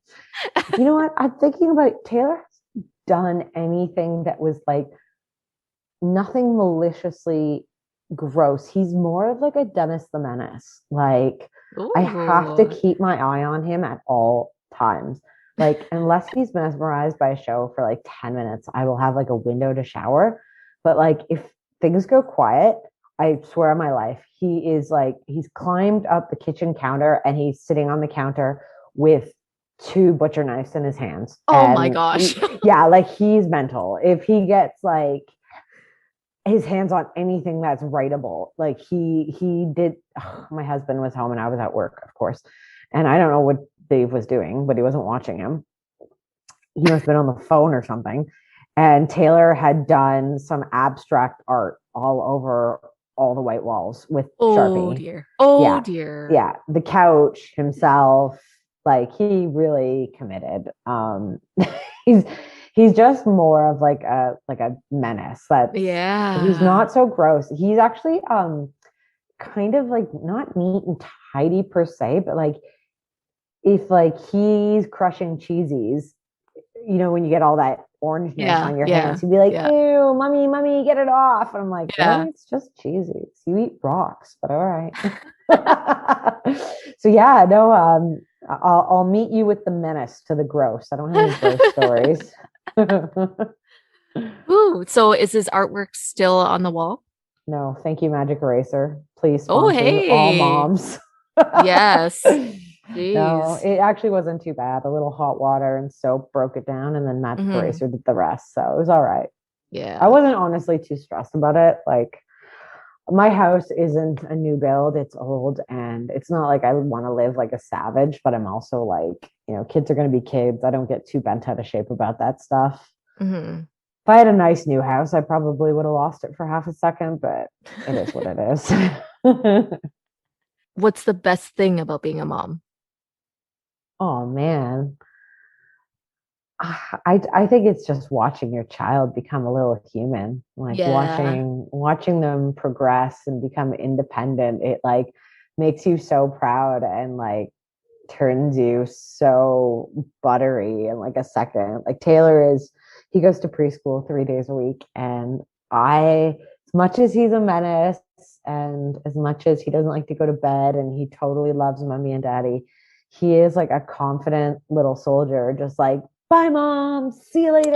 You know what? I'm thinking about it. Taylor hasn't done anything that was like nothing maliciously gross. He's more of like a Dennis the Menace. Like I have to Ooh. keep my eye on him at all times. Like unless he's mesmerized by a show for like 10 minutes, I will have like a window to shower. But like if things go quiet, I swear on my life, he is like he's climbed up the kitchen counter and he's sitting on the counter with two butcher knives in his hands. Oh my And gosh. yeah, like he's mental. If he gets like his hands on anything that's writable. Like he did. My husband was home and I was at work, of course, and I don't know what Dave was doing, but he wasn't watching him. He must have been on the phone or something. And Taylor had done some abstract art all over all the white walls with Oh Sharpie. dear. Oh Yeah, dear. yeah. The couch himself, like he really committed. He's he's just more of like a menace. That's he's Yeah. not so gross. He's actually kind of like not neat and tidy per se, but like if like he's crushing cheesies, you know, when you get all that orangeness Yeah. on your hands, Yeah. he'd be like, Yeah. ew, mommy, get it off. And I'm like, Yeah. really? It's just cheesies. You eat rocks, but all right. So yeah, no, I'll meet you with the menace to the gross. I don't have any gross stories. Ooh, so is his artwork still on the wall? No, thank you, Magic Eraser. Please Oh, sponsor all hey. moms. Yes. No, Jeez. it actually wasn't too bad. A little hot water and soap broke it down, and then Magic Hmm. Eraser did the rest. So it was all right. I Yeah. wasn't honestly too stressed about it. Like my house isn't a new build, it's old, and it's not like I would want to live like a savage, but I'm also like, you know, kids are going to be kids. I don't get too bent out of shape about that stuff. Hmm. If I had a nice new house, I probably would have lost it for half a second, but it is what it is. What's the best thing about being a mom? Oh man. I think it's just watching your child become a little human, like Yeah. watching them progress and become independent. It like makes you so proud and like turns you so buttery in like a second. Like Taylor is, he goes to preschool 3 days a week, and as much as he's a menace and as much as he doesn't like to go to bed and he totally loves mommy and daddy, he is like a confident little soldier, just like, bye, mom, see you later.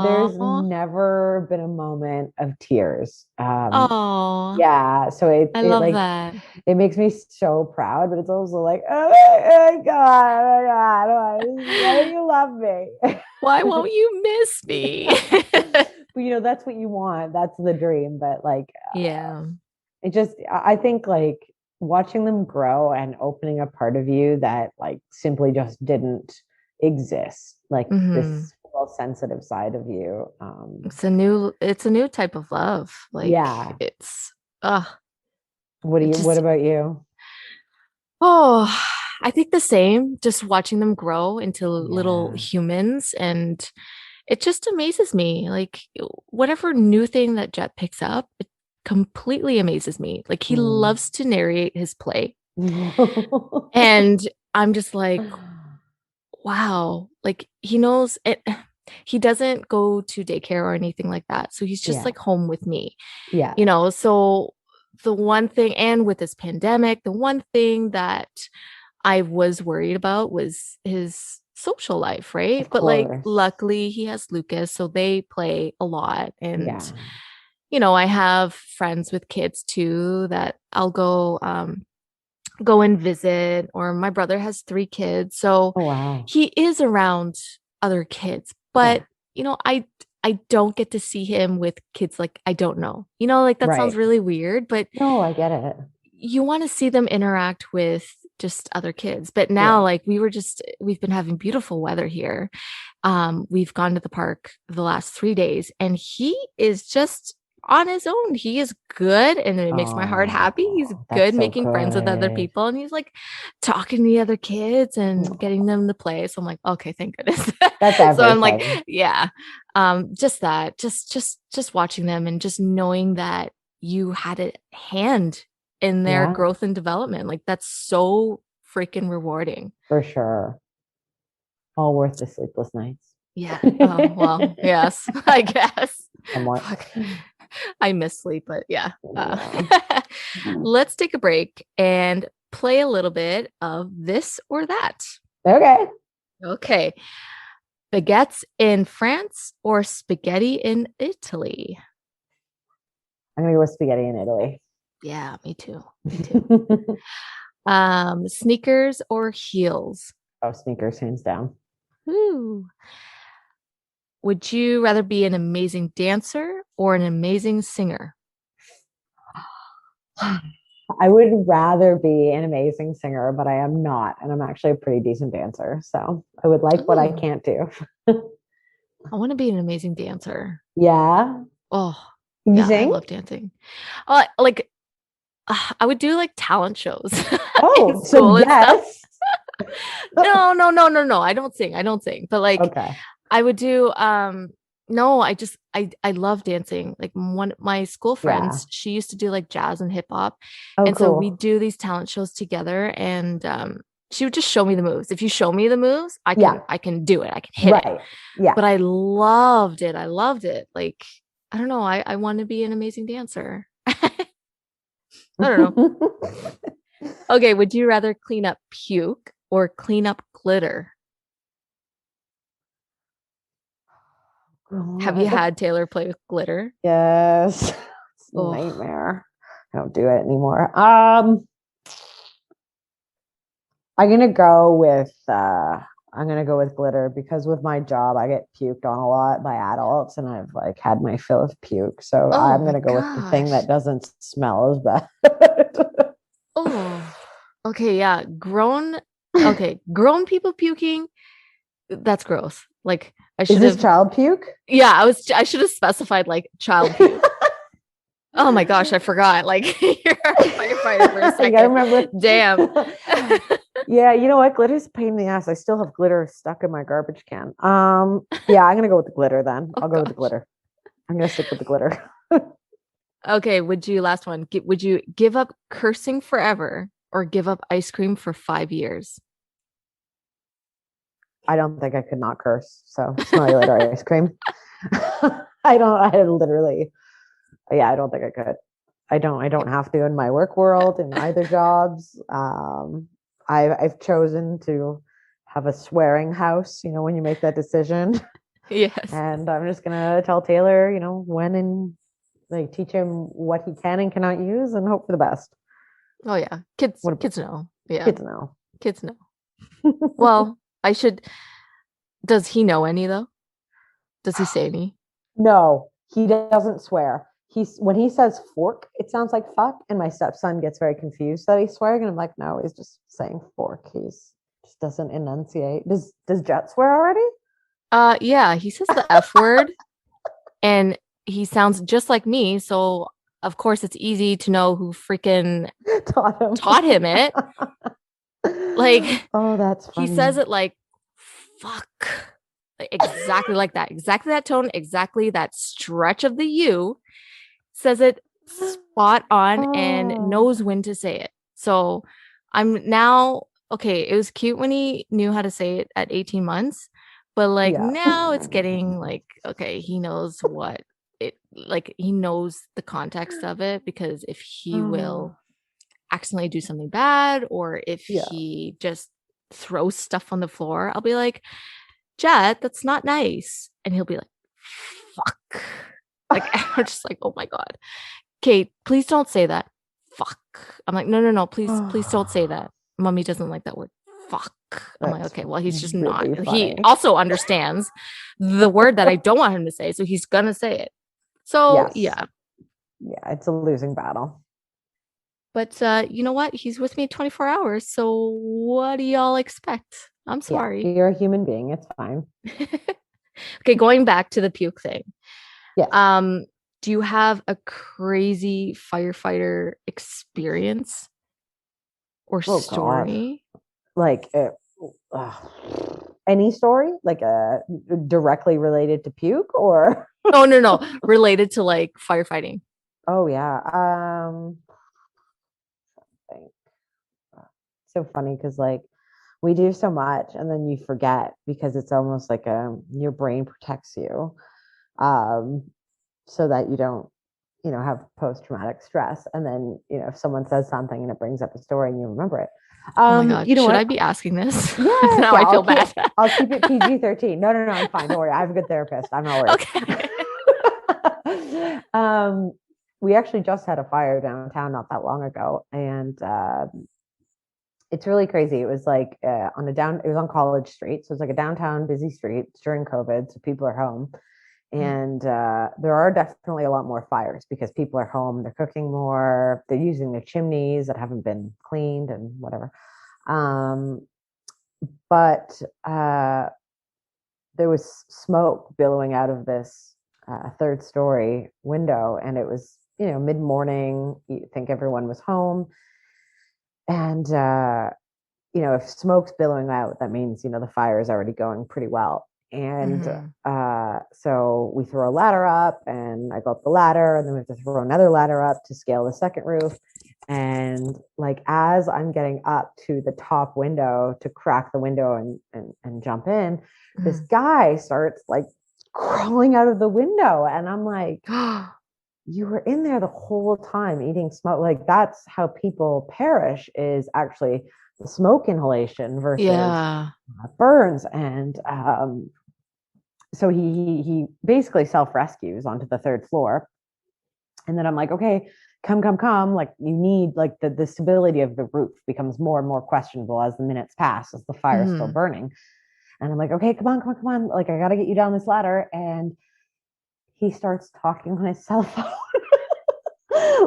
There's Aw. never been a moment of tears. Aw. Yeah, so I it love like that. it makes me so proud, but it's also like, oh my God, oh my God, why don't you love me? Why won't you miss me? But you know, that's what you want. That's the dream. But like, Yeah. it just, I think like watching them grow and opening a part of you that like simply just didn't exist, like Hmm. this little sensitive side of you. It's a new type of love. Like Yeah. it's uh What do it you, what just about you? oh I think the same, just watching them grow into little Yeah. humans, and it just amazes me. Like whatever new thing that Jet picks up, it completely amazes me. Like he Mm. loves to narrate his play. And I'm just like, wow, like he knows it. He doesn't go to daycare or anything like that. So he's just Yeah. like home with me, Yeah. So the one thing, and with this pandemic, the one thing that I was worried about was his social life, right? Of But like, course. luckily, he has Lucas, so they play a lot. And, Yeah. I have friends with kids too that I'll go and visit, or my brother has 3 kids. So Oh, wow. he is around other kids, Yeah. but I don't get to see him with kids like I don't know. Like that sounds Right. really weird, but No, I get it. you want to see them interact with just other kids. But now, Yeah. like we've been having beautiful weather here. We've gone to the park the last 3 days, and he is just on his own. He is good, and it makes my heart happy. He's Oh, that's good so making friends with other good. people, and he's like talking to the other kids and getting them to play. So I'm like, okay, thank goodness. That's So I'm like, everything. yeah, just that, just watching them and just knowing that you had a hand in their Yeah, growth and development. Like that's so freaking rewarding. for sure. All worth the sleepless nights. Yeah. Oh, well, yes, I guess. Somewhat. Fuck. I miss sleep, but yeah. Yeah. Let's take a break and play a little bit of this or that. Okay. Okay. Baguettes in France or spaghetti in Italy? I'm gonna go with spaghetti in Italy. Yeah, me too. Me too. Sneakers or heels? Oh, sneakers, hands down. Ooh. Would you rather be an amazing dancer or an amazing singer? I would rather be an amazing singer, but I am not. And I'm actually a pretty decent dancer. So I would like what I Oh, can't do. I want to be an amazing dancer. Yeah. Oh, You yeah, I sing? love dancing. Like I would do like talent shows in Oh, so school and stuff. yes. No, no, no, no, no. I don't sing. I don't sing. But like Okay. I would do no, I love dancing. Like one of my school Yeah. friends, she used to do like jazz and hip hop. Oh, And so we cool. do these talent shows together and she would just show me the moves. If you show me the moves, Yeah. I can do it. I can hit it. Right. Yeah. But I loved it. I loved it. Like I don't know, I want to be an amazing dancer. I don't know. Okay, would you rather clean up puke or clean up glitter? Have you God. had Taylor play with glitter? Yes. It's a Oh, nightmare. I don't do it anymore. I'm gonna go with glitter because with my job I get puked on a lot by adults and I've like had my fill of puke. So oh I'm my gonna go with the thing gosh. that doesn't smell as bad. Oh, okay, yeah. Grown people puking, that's gross. Like I Is should this have, child puke? yeah, I should have specified like child puke. Oh my gosh, I forgot. Like you're a firefighter for a I second. remember. Damn. Yeah, you know what? Glitter's a pain in the ass. I still have glitter stuck in my garbage can. Yeah, I'm gonna go with the glitter then. Oh I'll go with the gosh. glitter. I'm gonna stick with the glitter. Okay, last one. Would you give up cursing forever or give up ice cream for 5 years? I don't think I could not curse. So smell you later, ice cream. I literally, yeah, I don't think I could. I don't have to in my work world, in either jobs. I've chosen to have a swearing house, when you make that decision. Yes. And I'm just gonna tell Taylor, when and like teach him what he can and cannot use and hope for the best. Oh yeah. Kids What kids know. Yeah. kids know. Kids know. Well, I should does he know any though? Does he say any? No, he doesn't swear. He's when he says fork, it sounds like fuck, and my stepson gets very confused that he's swearing, and I'm like, no, he's just saying fork. He's just doesn't enunciate. Does Jet swear already? Yeah, he says the F word and he sounds just like me, so of course it's easy to know who freaking Taught him. taught him it. Like Oh, that's he says funny. it like fuck. Like, exactly like that. Exactly that tone, exactly that stretch of the U. Says it spot on and Oh, knows when to say it. So I'm now okay. It was cute when he knew how to say it at 18 months, but like yeah. now it's getting like, okay, he knows what it like, he knows the context of it because if he Oh, will accidentally do something bad or if yeah. he just throws stuff on the floor, I'll be like, Jet, that's not nice. And he'll be like, fuck. Like, I'm just like, oh my God. Kate, please don't say that. Fuck. I'm like, no, no, no, please don't say that. Mommy doesn't like that word. Fuck. I'm like, That's okay, well, he's just not. really He funny. also understands the word that I don't want him to say, so he's gonna say it. So Yes. yeah. Yeah, it's a losing battle. But you know what? He's with me 24 hours. So what do y'all expect? I'm Yeah, sorry. you're a human being. It's fine. Okay, going back to the puke thing. Yes. Um, do you have a crazy firefighter experience or Oh God. story? Like uh, any story, like directly related to puke or Oh, no, no, related to like firefighting. oh yeah. I think so funny because like we do so much and then you forget because it's almost like your brain protects you um so that you don't have post-traumatic stress. And then, if someone says something and it brings up a story and you remember it. Oh my God. You know Should I what? be asking this? Yes, Now yeah, I feel bad. I'll keep it PG-13. No, no, no, I'm fine. Don't worry. I have a good therapist. I'm not worried. Okay. We actually just had a fire downtown not that long ago, and it's really crazy. It was like it was on College Street, so it's like a downtown busy street. It's during COVID, so people are home, and there are definitely a lot more fires because people are home. They're cooking more. They're using their chimneys that haven't been cleaned and whatever. Um, but there was smoke billowing out of this third story window, and it was mid morning. You think everyone was home, and if smoke's billowing out, that means the fire is already going pretty well. And so we throw a ladder up, and I go up the ladder, and then we have to throw another ladder up to scale the second roof. And like as I'm getting up to the top window to crack the window and jump in, this guy starts like crawling out of the window, and I'm like, you were in there the whole time eating smoke. Like that's how people perish, is actually the smoke inhalation versus burns. And so he basically self-rescues onto the third floor. And then I'm like, okay, come. Like you need like the stability of the roof becomes more and more questionable as the minutes pass, as the fire's still burning. And I'm like, okay, come on. Like I got to get you down this ladder. And he starts talking on his cell phone.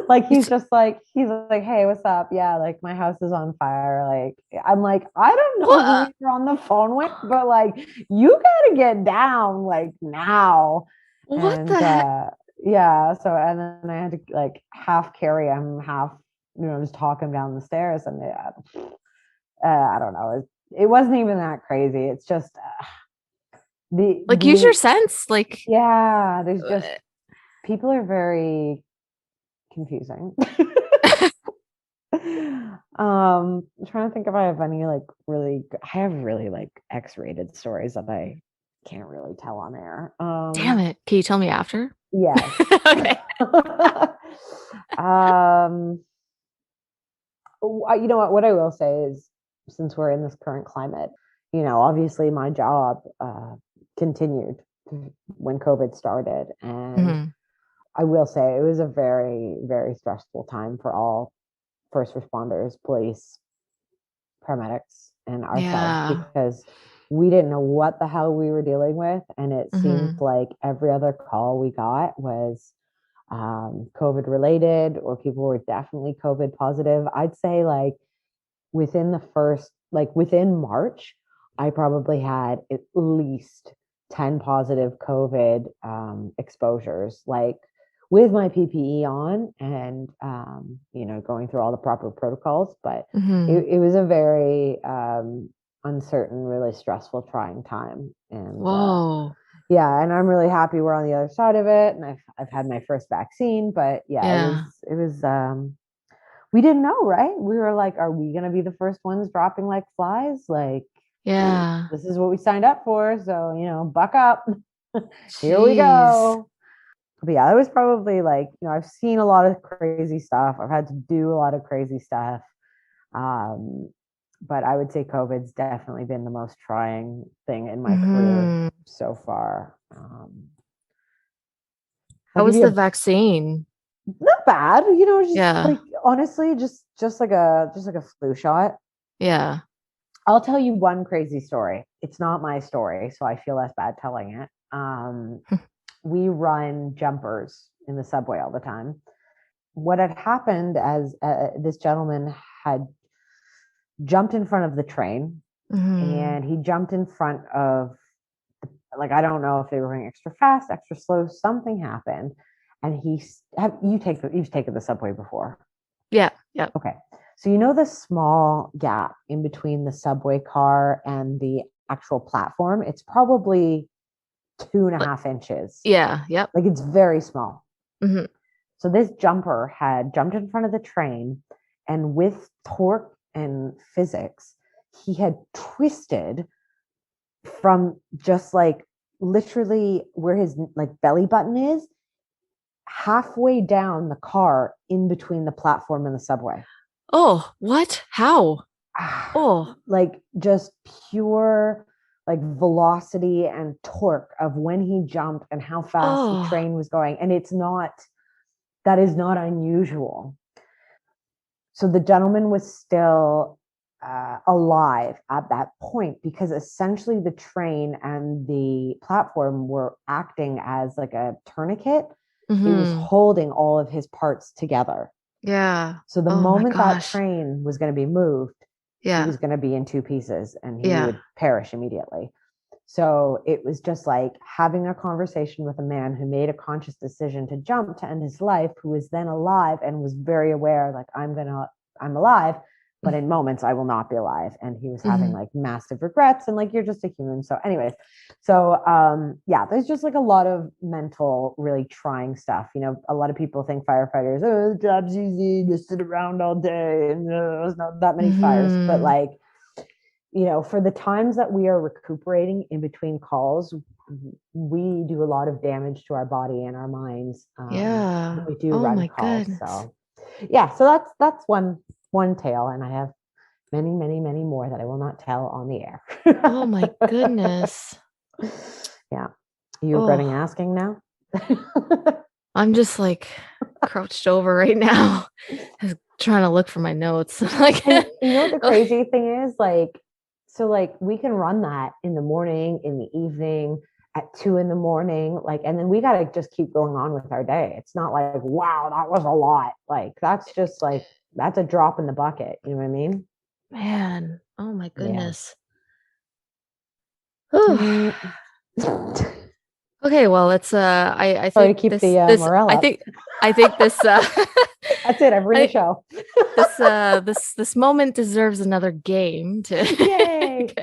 Like he's like, hey, what's up? Yeah, like my house is on fire. Like I'm like, I don't know who you're on the phone with, but like you gotta get down like now. What And the heck? yeah, so and then I had to like half carry him, half just talk him down the stairs. And I don't know, it wasn't even that crazy. It's just Like use your sense. Like yeah, there's just people are very confusing. I'm trying to think if I have any like I have really like X-rated stories that I can't really tell on air. Damn it. Can you tell me after? Yes. Okay. You know what I will say is, since we're in this current climate, obviously my job continued when COVID started, and I will say it was a very, very stressful time for all first responders, police, paramedics, and ourselves, because we didn't know what the hell we were dealing with. And it seemed like every other call we got was COVID related, or people were definitely COVID positive. I'd say like within March, I probably had at least 10 positive COVID exposures, like with my PPE on and, going through all the proper protocols. But it was a very uncertain, really stressful, trying time. And yeah, and I'm really happy we're on the other side of it. And I've had my first vaccine, but it was we didn't know, right? We were like, are we going to be the first ones dropping like flies? Like, this is what we signed up for. So, buck up. Here we go. But yeah, it was probably like, I've seen a lot of crazy stuff. I've had to do a lot of crazy stuff. But I would say COVID's definitely been the most trying thing in my career so far. How was the vaccine? Not bad, just like honestly, just like a flu shot. Yeah. I'll tell you one crazy story. It's not my story, so I feel less bad telling it. We run jumpers in the subway all the time. What had happened as this gentleman had jumped in front of the train, and he jumped in front of, like, I don't know if they were going extra fast, extra slow, something happened. And you've taken the subway before? Yeah. Yeah. Okay. So the small gap in between the subway car and the actual platform, it's probably 2.5 inches. Yeah. Yep. Like it's very small. So this jumper had jumped in front of the train, and with torque and physics, he had twisted from just like literally where his like belly button is halfway down the car in between the platform and the subway. Oh, what? How? Oh, Like just pure like velocity and torque of when he jumped and how fast the oh. train was going. And that is not unusual. So the gentleman was still alive at that point because essentially the train and the platform were acting as like a tourniquet. It was Mm-hmm. holding all of his parts together. Yeah. So the Oh my moment that gosh. train was going to be moved, he Yeah. was going to be in two pieces and he Yeah. would perish immediately. So it was just like having a conversation with a man who made a conscious decision to jump to end his life, who was then alive and was very aware, like, I'm alive, but in moments I will not be alive. And he was having Mm-hmm. like massive regrets and like, you're just a human. So, anyways, so yeah, there's just like a lot of mental, really trying stuff. You know, a lot of people think firefighters, oh, the job's easy, just sit around all day and there's not that many fires. But Mm-hmm. like, you know, for the times that we are recuperating in between calls, we do a lot of damage to our body and our minds when Yeah. we do Oh run my calls. goodness. So, yeah, so that's one tale, and I have many, many, many more that I will not tell on the air. Oh my goodness. Yeah, are you regretting Oh, asking now? I'm just like crouched over right now, trying to look for my notes. Like, And you know what the okay. crazy thing is? Like, so like we can run that in the morning, in the evening, at 2 in the morning, like, and then we gotta just keep going on with our day. It's not like, wow, that was a lot. Like that's just like that's a drop in the bucket. You know what I mean? Man, oh my Yeah. goodness. Whew. Mm. Okay, well, I Sorry think to keep the morale up. I think this That's it. I've ruined the I show. this moment deserves another game to Yay.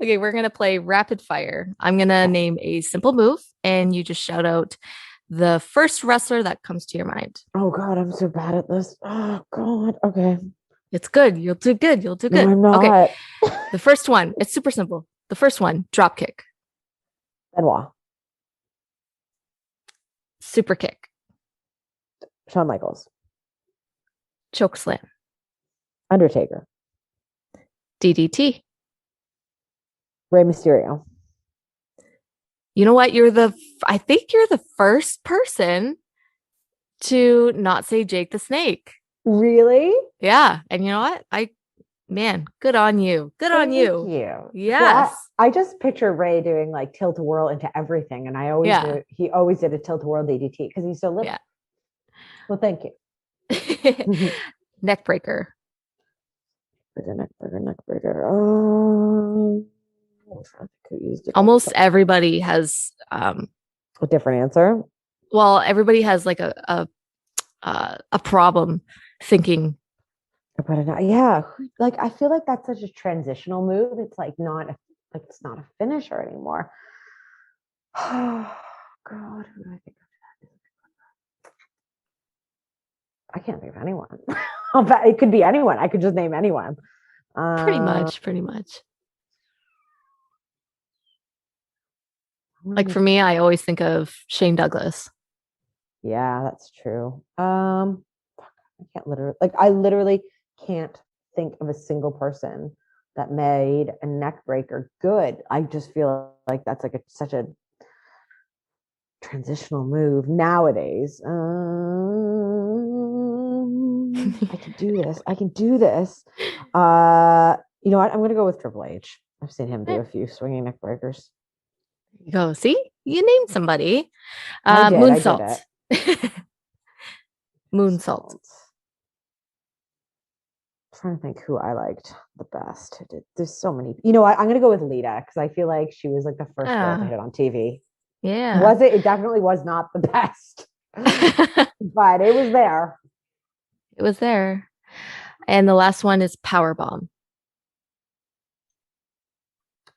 Okay, we're gonna play rapid fire. I'm gonna Okay. name a simple move and you just shout out the first wrestler that comes to your mind. Oh God, I'm so bad at this. Oh God. Okay. It's good. You'll do good. You'll do No, good. I'm Okay. not. The first one, it's super simple. The first one, drop kick, Benoit. super kick, Shawn Michaels. choke slam, Undertaker. DDT. Rey Mysterio. You know what? I think you're the first person to not say Jake the Snake. Really? Yeah. And you know what? Man, good on you. Good on Thank you. you. Well, Yes. I just picture Ray doing like tilt a whirl into everything. And I always Yeah. knew he always did a tilt a whirl DDT because he's so little. Yeah. Well, thank you. Neck breaker. Neck breaker. Oh, I'm trying to think who used it all the Almost time. everybody has A different answer. well, everybody has like a problem thinking. But yeah, like I feel like that's such a transitional move. It's like like it's not a finisher anymore. Oh God, who do I think of? I can't think of anyone. It could be anyone. I could just name anyone. Pretty Uh, much, pretty much. Like hmm, for me, I always think of Shane Douglas. yeah, that's true. I can't I literally can't think of a single person that made a neck breaker good. I just feel like that's like such a transitional move nowadays. I can do this. I can do this. You know what? I'm gonna go with Triple H. I've seen him do There a few swinging neck breakers. you go. See, you named somebody. I did Moonsault. it. Moonsault. Salt. Trying to think who I liked the best. There's so many. You know what? I'm gonna go with Lita because I feel like she was like the first girl to hit Ah, it on TV. yeah. Was it? It definitely was not the best, but it was there. It was there. And the last one is power bomb.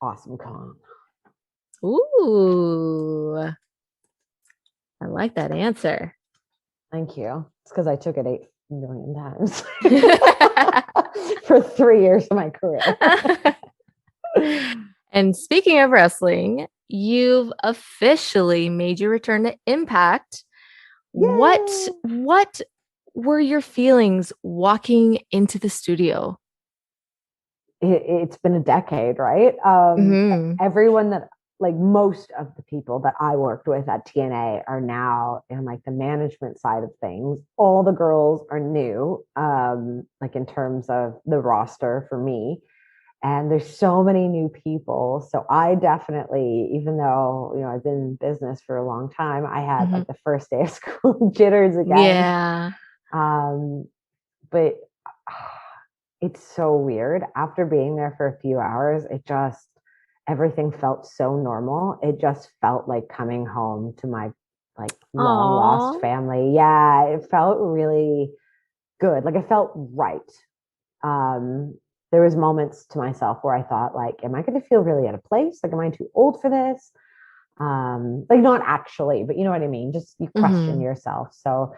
Awesome con. Ooh, I like that answer. Thank you. It's because I took it 8 million times for 3 years of my career. And speaking of wrestling, you've officially made your return to Impact Yay! What were your feelings walking into the studio? It's been a decade, right? Hmm. Everyone that, like, most of the people that I worked with at TNA are now in like the management side of things. All the girls are new, like in terms of the roster for me. And there's so many new people. So I definitely, even though, I've been in business for a long time, I had Hmm. like the first day of school jitters again. Yeah. Um, but it's so weird. After being there for a few hours, everything felt so normal. It just felt like coming home to my like long lost Aw. family. Yeah, it felt really good. Like, it felt right. Um, there was moments to myself where I thought, like, am I going to feel really out of place? Like, am I too old for this? Like, not actually, but you know what I mean? Just you question Hmm. yourself. So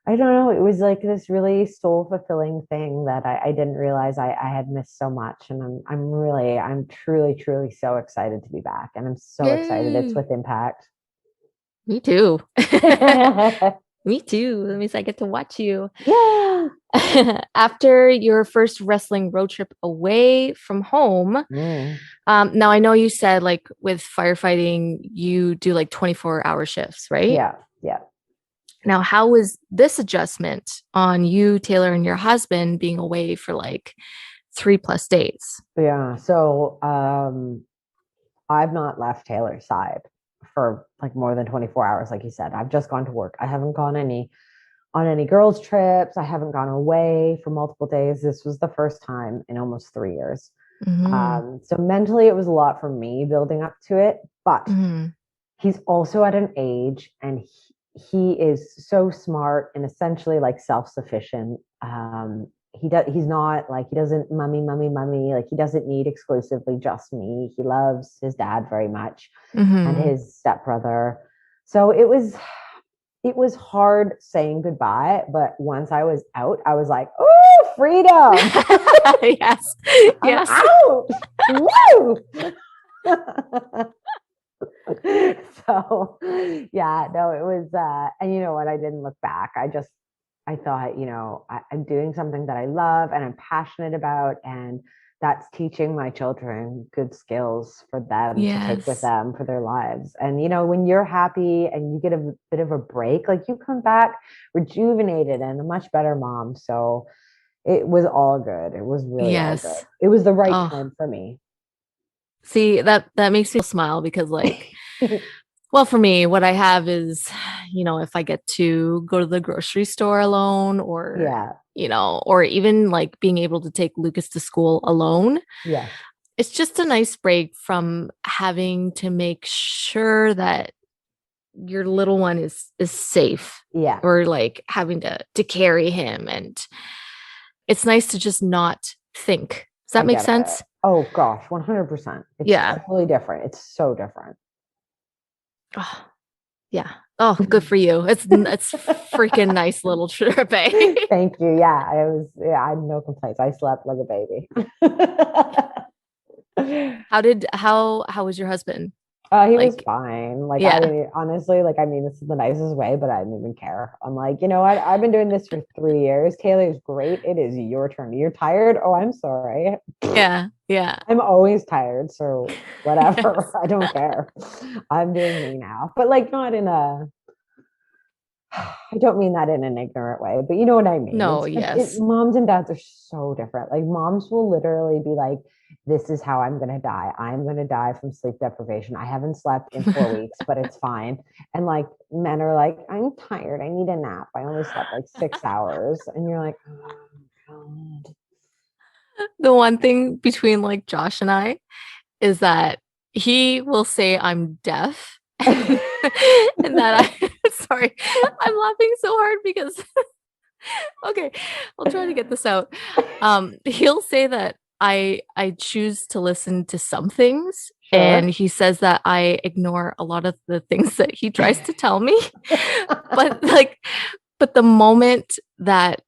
I don't know. It was like this really soul fulfilling thing that I didn't realize I had missed so much. And I'm truly, truly so excited to be back. And I'm so excited it's Yay. with Impact. Me too. Yay. Me too. That means I get to watch you. After your first wrestling road trip away from home, Mm, now I know you said like with firefighting, you do like 24-hour shifts, right? yeah. Yeah. Now, how was this adjustment on you, Taylor, and your husband being away for like 3+ days? Yeah. So I've not left Taylor's side for like more than 24 hours, like you said. I've just gone to work. I haven't gone on any girls' trips. I haven't gone away for multiple days. This was the first time in almost 3 years. Hmm. So mentally, it was a lot for me building up to it. But Hmm. he's also at an age, and he is so smart and essentially like self-sufficient. He's not like, he doesn't mummy, like, he doesn't need exclusively just me. He loves his dad very much and Hmm. his stepbrother. So it was hard saying goodbye, but once I was out, I was like, oh, freedom. Yes. I'm Yes. out. Woo. So yeah, no, it was and you know what, I didn't look back. I thought, I'm doing something that I love and I'm passionate about, and that's teaching my children good skills for them to take with Yes. them for their lives. And when you're happy and you get a bit of a break, like, you come back rejuvenated and a much better mom. So it was all good. It was really all good. Yes. It was the right Oh, time for me. see, that makes me smile because like, well, for me, what I have is, if I get to go to the grocery store alone or, Yeah. or even like being able to take Lucas to school alone, Yes. it's just a nice break from having to make sure that your little one is safe Yeah. or like having to carry him. And it's nice to just not think. Does I that make get it. sense? Oh gosh, 100%. It's Yeah. totally different. It's so different. Oh, yeah. Oh, good for you. It's freaking nice little trip, eh? Thank you. I had no complaints. I slept like a baby. How was your husband? He was Like, fine. Like, yeah. I honestly, like, I mean this is the nicest way, but I didn't even care. I'm like, you know what? I've been doing this for 3 years. Taylor's great. It is your turn. You're tired. Oh, I'm sorry. Yeah. Yeah. I'm always tired, so whatever. Yes. I don't care. I'm doing me now, but like, not in a. I don't mean that in an ignorant way, but you know what I mean. No, yes. Moms and dads are so different. Like, moms will literally be like, "This is how I'm gonna die. I'm gonna die from sleep deprivation. I haven't slept in 4 weeks, but it's fine." And like, men are like, "I'm tired. I need a nap. I only slept like 6 hours," and you're like, "Oh God." The one thing between like Josh and I is that he will say I'm deaf and that I sorry, I'm laughing so hard because okay, I'll try to get this out. He'll say that I choose to listen to some things, and Sure. he says that I ignore a lot of the things that he tries to tell me. But like, but the moment that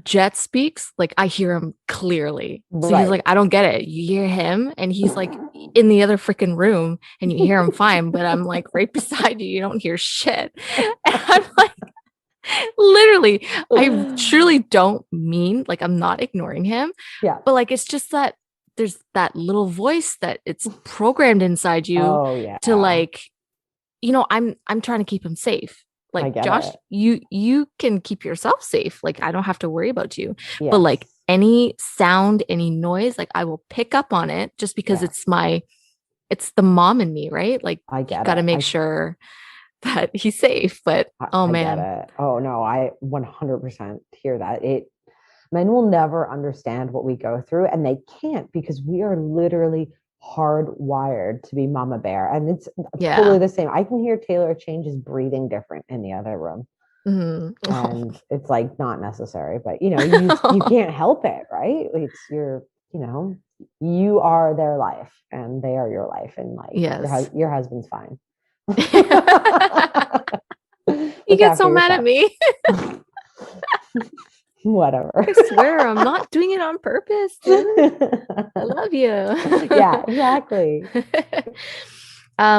Jet speaks, like I hear him clearly. So he's Right. like, I don't get it. You hear him, and he's like in the other freaking room, and you hear him fine, but I'm like right beside you. You don't hear shit. And I'm like. Literally, I truly don't mean like I'm not ignoring him, Yeah. but like it's just that there's that little voice that it's programmed inside you Oh to yeah. like, I'm trying to keep him safe. I Like get Josh, it. you can keep yourself safe. Like I don't have to worry about you. But like Yes. any sound, any noise, like I will pick up on it just because Yeah. it's the mom in me, right? Like I you get got to it. make sure that he's safe. But oh I get man, it. Oh no, I 100% hear that. Men will never understand what we go through, and they can't because we are literally hardwired to be mama bear. And it's totally yeah. the same. I can hear Taylor change his breathing different in the other room. Mhm. And it's like not necessary, but you can't help it, right? It's you know, you are their life and they are your life, and like Yes. your husband's fine. You Look get so after mad at yourself. me. Whatever. I swear I'm not doing it on purpose, dude. I love Yeah, you. exactly.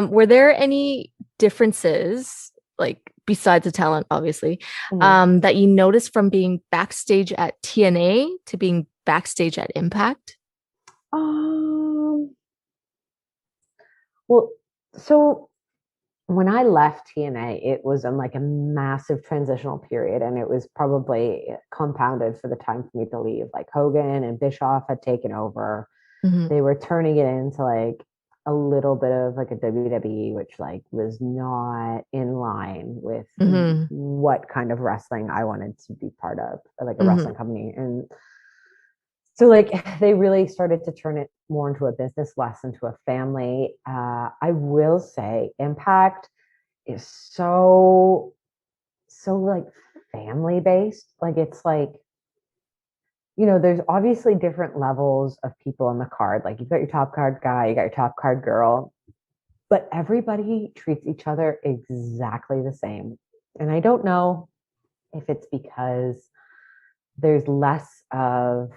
Were there any differences, like besides the talent, obviously, Mhm. that you noticed from being backstage at TNA to being backstage at Impact? Um, well, so when I left TNA, it was in like a massive transitional period, and it was probably compounded for the time for me to leave. Like Hogan and Bischoff had taken over. Hmm. They were turning it into like a little bit of like a WWE, which like was not in line with Hmm. what kind of wrestling I wanted to be part of, like a Hmm. wrestling company. And so like they really started to turn it more into a business, less into a family. I will say Impact is so like family based. Like it's like, there's obviously different levels of people on the card. Like you've got your top card guy, you got your top card girl, but everybody treats each other exactly the same. And I don't know if it's because there's um,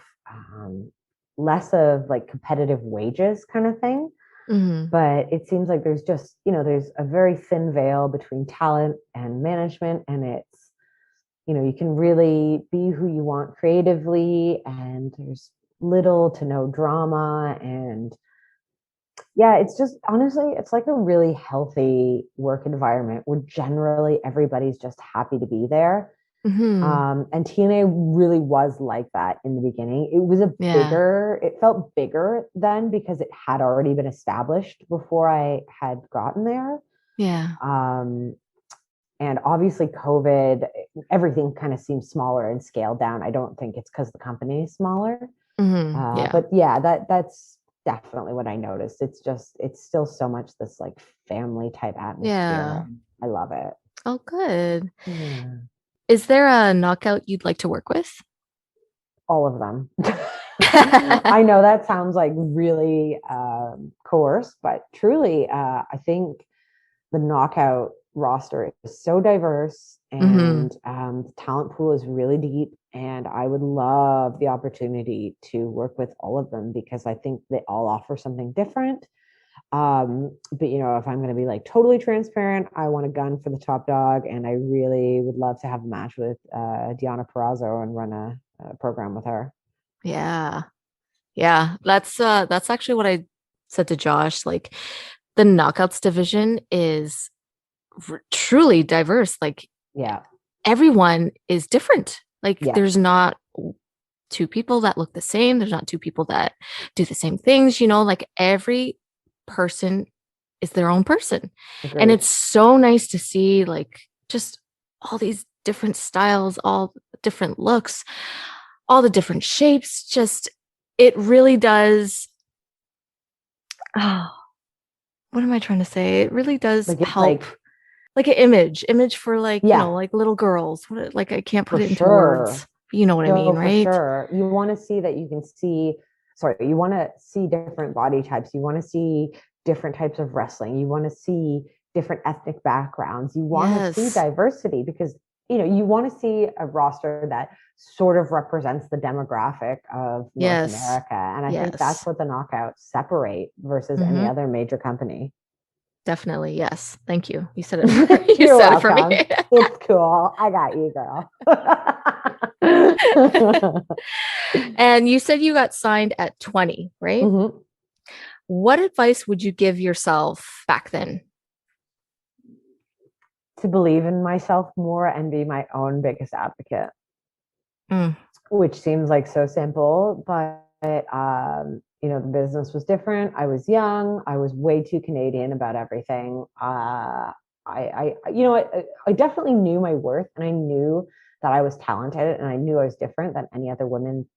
less of like competitive wages kind of thing. Hmm. But it seems like there's just, there's a very thin veil between talent and management. And it's, you can really be who you want creatively, and there's little to no drama. And yeah, it's just honestly, it's like a really healthy work environment where generally everybody's just happy to be there. Hmm. And TNA really was like that in the beginning. Yeah. It felt bigger then because it had already been established before I had gotten there. Yeah. Um, and obviously, COVID, everything kind of seems smaller and scaled down. I don't think it's because the company is smaller. Yeah. But yeah, that's definitely what I noticed. It's still so much this like family type Yeah. atmosphere. I love it. Oh, good. Yeah. Is there a knockout you'd like to work with? All of them. I know that sounds like really coarse, but truly, I think the knockout roster is so diverse, Hmm. and the talent pool is really deep. And I would love the opportunity to work with all of them because I think they all offer something different. But if I'm going to be like totally transparent, I want a gun for the top dog, and I really would love to have a match with Deanna Perrazzo and run a program with her. Yeah. Yeah. That's actually what I said to Josh. Like the knockouts division is truly diverse. Like Yeah, everyone is different. Like yeah, there's not two people that look the same. There's not two people that do the same things, like every person is their own person. And agreed. it's so nice to see like just all these different styles, all different looks, all the different shapes. Just it really does. Oh, what am I trying to say? It really does Like it's help like, like an image for like, yeah, like little girls. Like I can't for put it into sure. words. You know what I No, mean, for right? sure. You want to see that you can see, sorry, you want to see different body types. You want to see different types of wrestling. You want to see different ethnic backgrounds. You want to see Yes. diversity because, you want to see a roster that sort of represents the demographic of North Yes. America. And I think that's Yes. what the knockouts separate versus any Hmm. other major company. Definitely. Yes. Thank you. You said it for, you You're said it for me. welcome. It's cool. I got you, girl. And you said you got signed at 20, right? Mhm. What advice would you give yourself back then? To believe in myself more and be my own biggest advocate, Mm, which seems like so simple, but the business was different. I was young. I was way too Canadian about everything. I definitely knew my worth, and I knew that I was talented, and I knew I was different than any other woman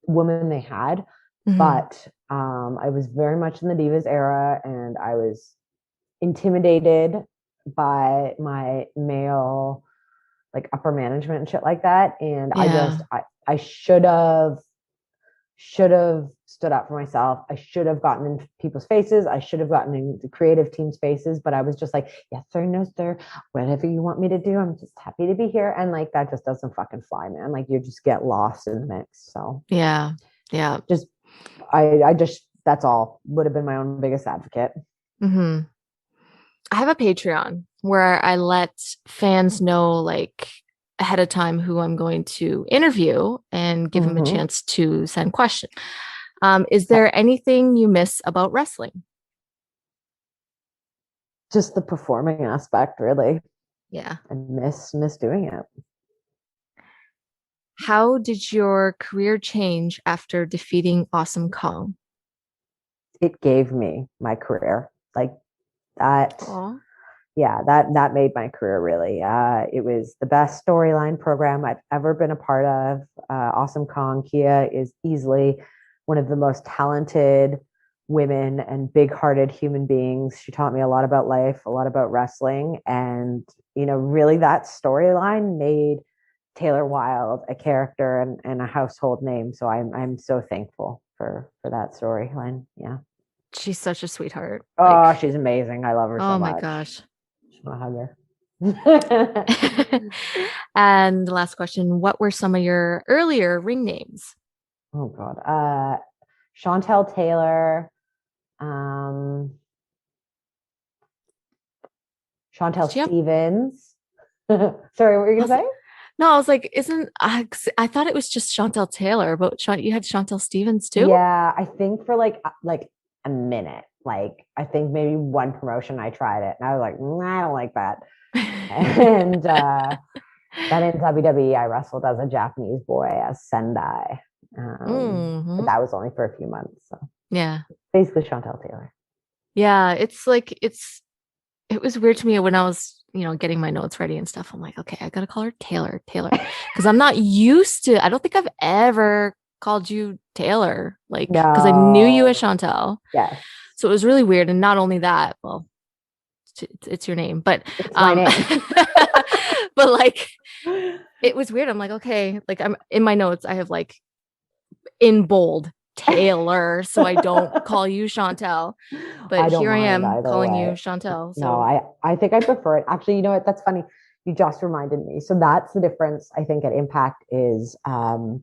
they had. mhm. But I was very much in the divas era, and I was intimidated by my male like upper management and shit like that. And Yeah. I should have stood up for myself. I should have gotten in people's faces. I should have gotten in the creative team's faces. But I was just like, yes sir, no sir, whatever you want me to do. I'm just happy to be here. And like that just doesn't fucking fly, man. Like you just get lost in the mix. So Yeah. Yeah. just I just that's all would have been my own biggest advocate. Hmm. I have a Patreon where I let fans know like ahead of time who I'm going to interview and give them a Mm-hmm. chance to send questions. Is there anything you miss about wrestling? Just the performing aspect, really. Yeah. I miss doing it. How did your career change after defeating Awesome Kong? It gave me my career. Like that, Oh, yeah, that made my career really. It was the best storyline program I've ever been a part of. Awesome Kong Kia is easily one of the most talented women and big-hearted human beings. She taught me a lot about life, a lot about wrestling, and really that storyline made Taylor Wilde a character and a household name. So I'm so thankful for that storyline. Yeah. she's such a sweetheart. Oh, Like, she's amazing. I love her so oh my much. gosh. Just want to hug her. And the last question, what were some of your earlier ring names? Oh God. Chantel Taylor, um, Chantel Did you have, Stevens. Sorry, what were you I gonna was, say? no, I was like, isn't, I thought it was just Chantel Taylor, but you had Chantel Stevens too? Yeah, I think for like a minute. Like I think maybe one promotion I tried it and I was like, I don't like that. And then in WWE, I wrestled as a Japanese boy as Sendai. But Hmm. that was only for a few months. So Yeah. basically Chantel Taylor. Yeah. It's like, it was weird to me when I was, getting my notes ready and stuff. I'm like, okay, I gotta call her Taylor, Taylor. Because I'm not used to, I don't think I've ever called you Taylor, like, because I knew you as No. Chantel. Yes. So it was really weird. And not only that, well, it's your name, but It's my name. but like it was weird. I'm like, okay, like I'm in my notes, I have like in bold Taylor, so I don't call you Chantel. But I don't here I mind am either calling you way. Chantel. No, So I think I prefer it. Actually, you know what? That's funny. You just reminded me. So that's the difference I think at Impact is I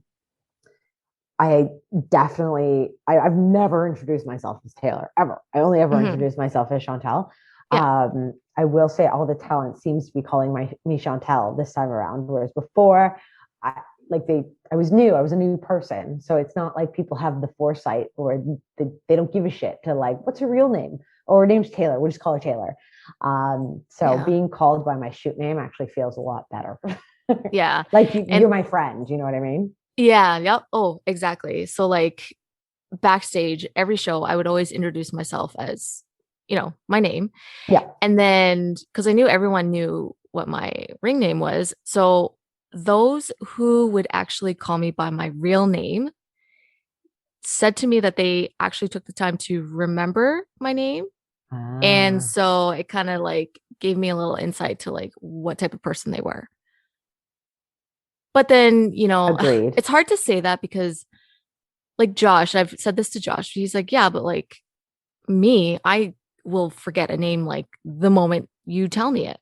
I've never introduced myself as Taylor ever. I only ever mhm. introduced myself as Chantel. Yeah. I will say all the talent seems to be calling me Chantel this time around, whereas before, I I was new. I was a new person, so it's not like people have the foresight or they don't give a shit to like what's her real name or her name's Taylor. We'll just call her Taylor. So Yeah. being called by my shoot name actually feels a lot better. Yeah. Like And you're my friend. You know what I mean? yeah, yep. Oh, exactly. So like backstage, every show, I would always introduce myself as, my name. Yeah. And then because I knew everyone knew what my ring name was. So those who would actually call me by my real name said to me that they actually took the time to remember my name. And Ah, so it kind of like gave me a little insight to like what type of person they were. But then, agreed. it's hard to say that because like Josh, I've said this to Josh. He's like, yeah, but like me, I will forget a name like the moment you tell me it.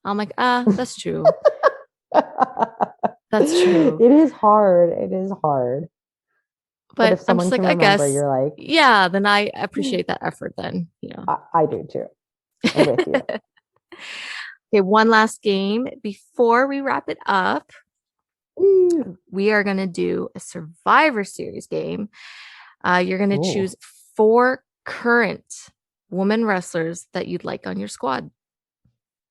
I'm like, that's true. That's true. It is hard. It is hard. But if But I'm just someone like, can I remember, guess, you're like, yeah, then I appreciate that effort then. I do too. I'm with you. Okay, one last game before we wrap it up. We are going to do a Survivor Series game. You're going to choose 4 current woman wrestlers that you'd like on your squad.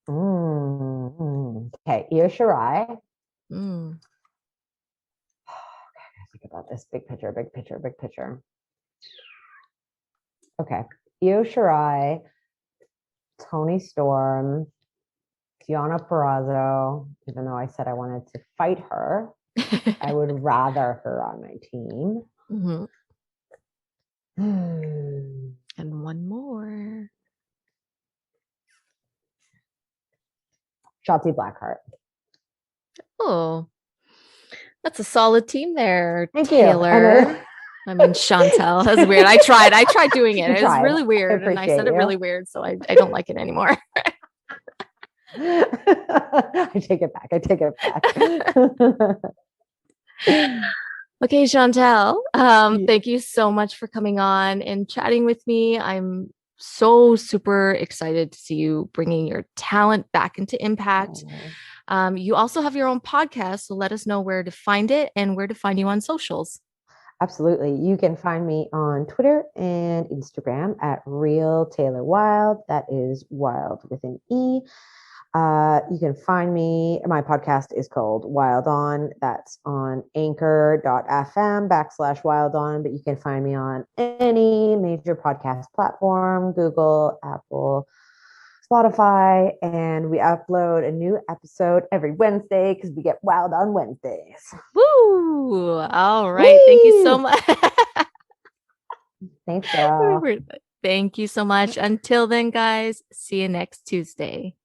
Okay, Io Shirai. Think about this. Big picture, big picture, big picture. Okay, Io Shirai, Toni Storm, Deonna Purrazzo. Even though I said I wanted to fight her, I would rather her on my team. And one more. Shotzi Blackheart. Oh, that's a solid team there, Thank Taylor. You. I mean, Chantel. That's weird. I tried doing it. It was really weird. And I said it really weird. So I don't like it anymore. I take it back. Okay, Chantel. Thank you so much for coming on and chatting with me. I'm so super excited to see you bringing your talent back into Impact. You also have your own podcast, so let us know where to find it and where to find you on socials. Absolutely. You can find me on Twitter and Instagram at Real Taylor Wilde. That is Wilde with an E. You can find me. My podcast is called Wilde On. That's on anchor.fm/Wilde On. But you can find me on any major podcast platform, Google, Apple, Spotify, and we upload a new episode every Wednesday because we get wild on Wednesdays. Woo! All right. Woo! Thank you so much. Thanks, girl. Thank you so much. Until then, guys, see you next Tuesday.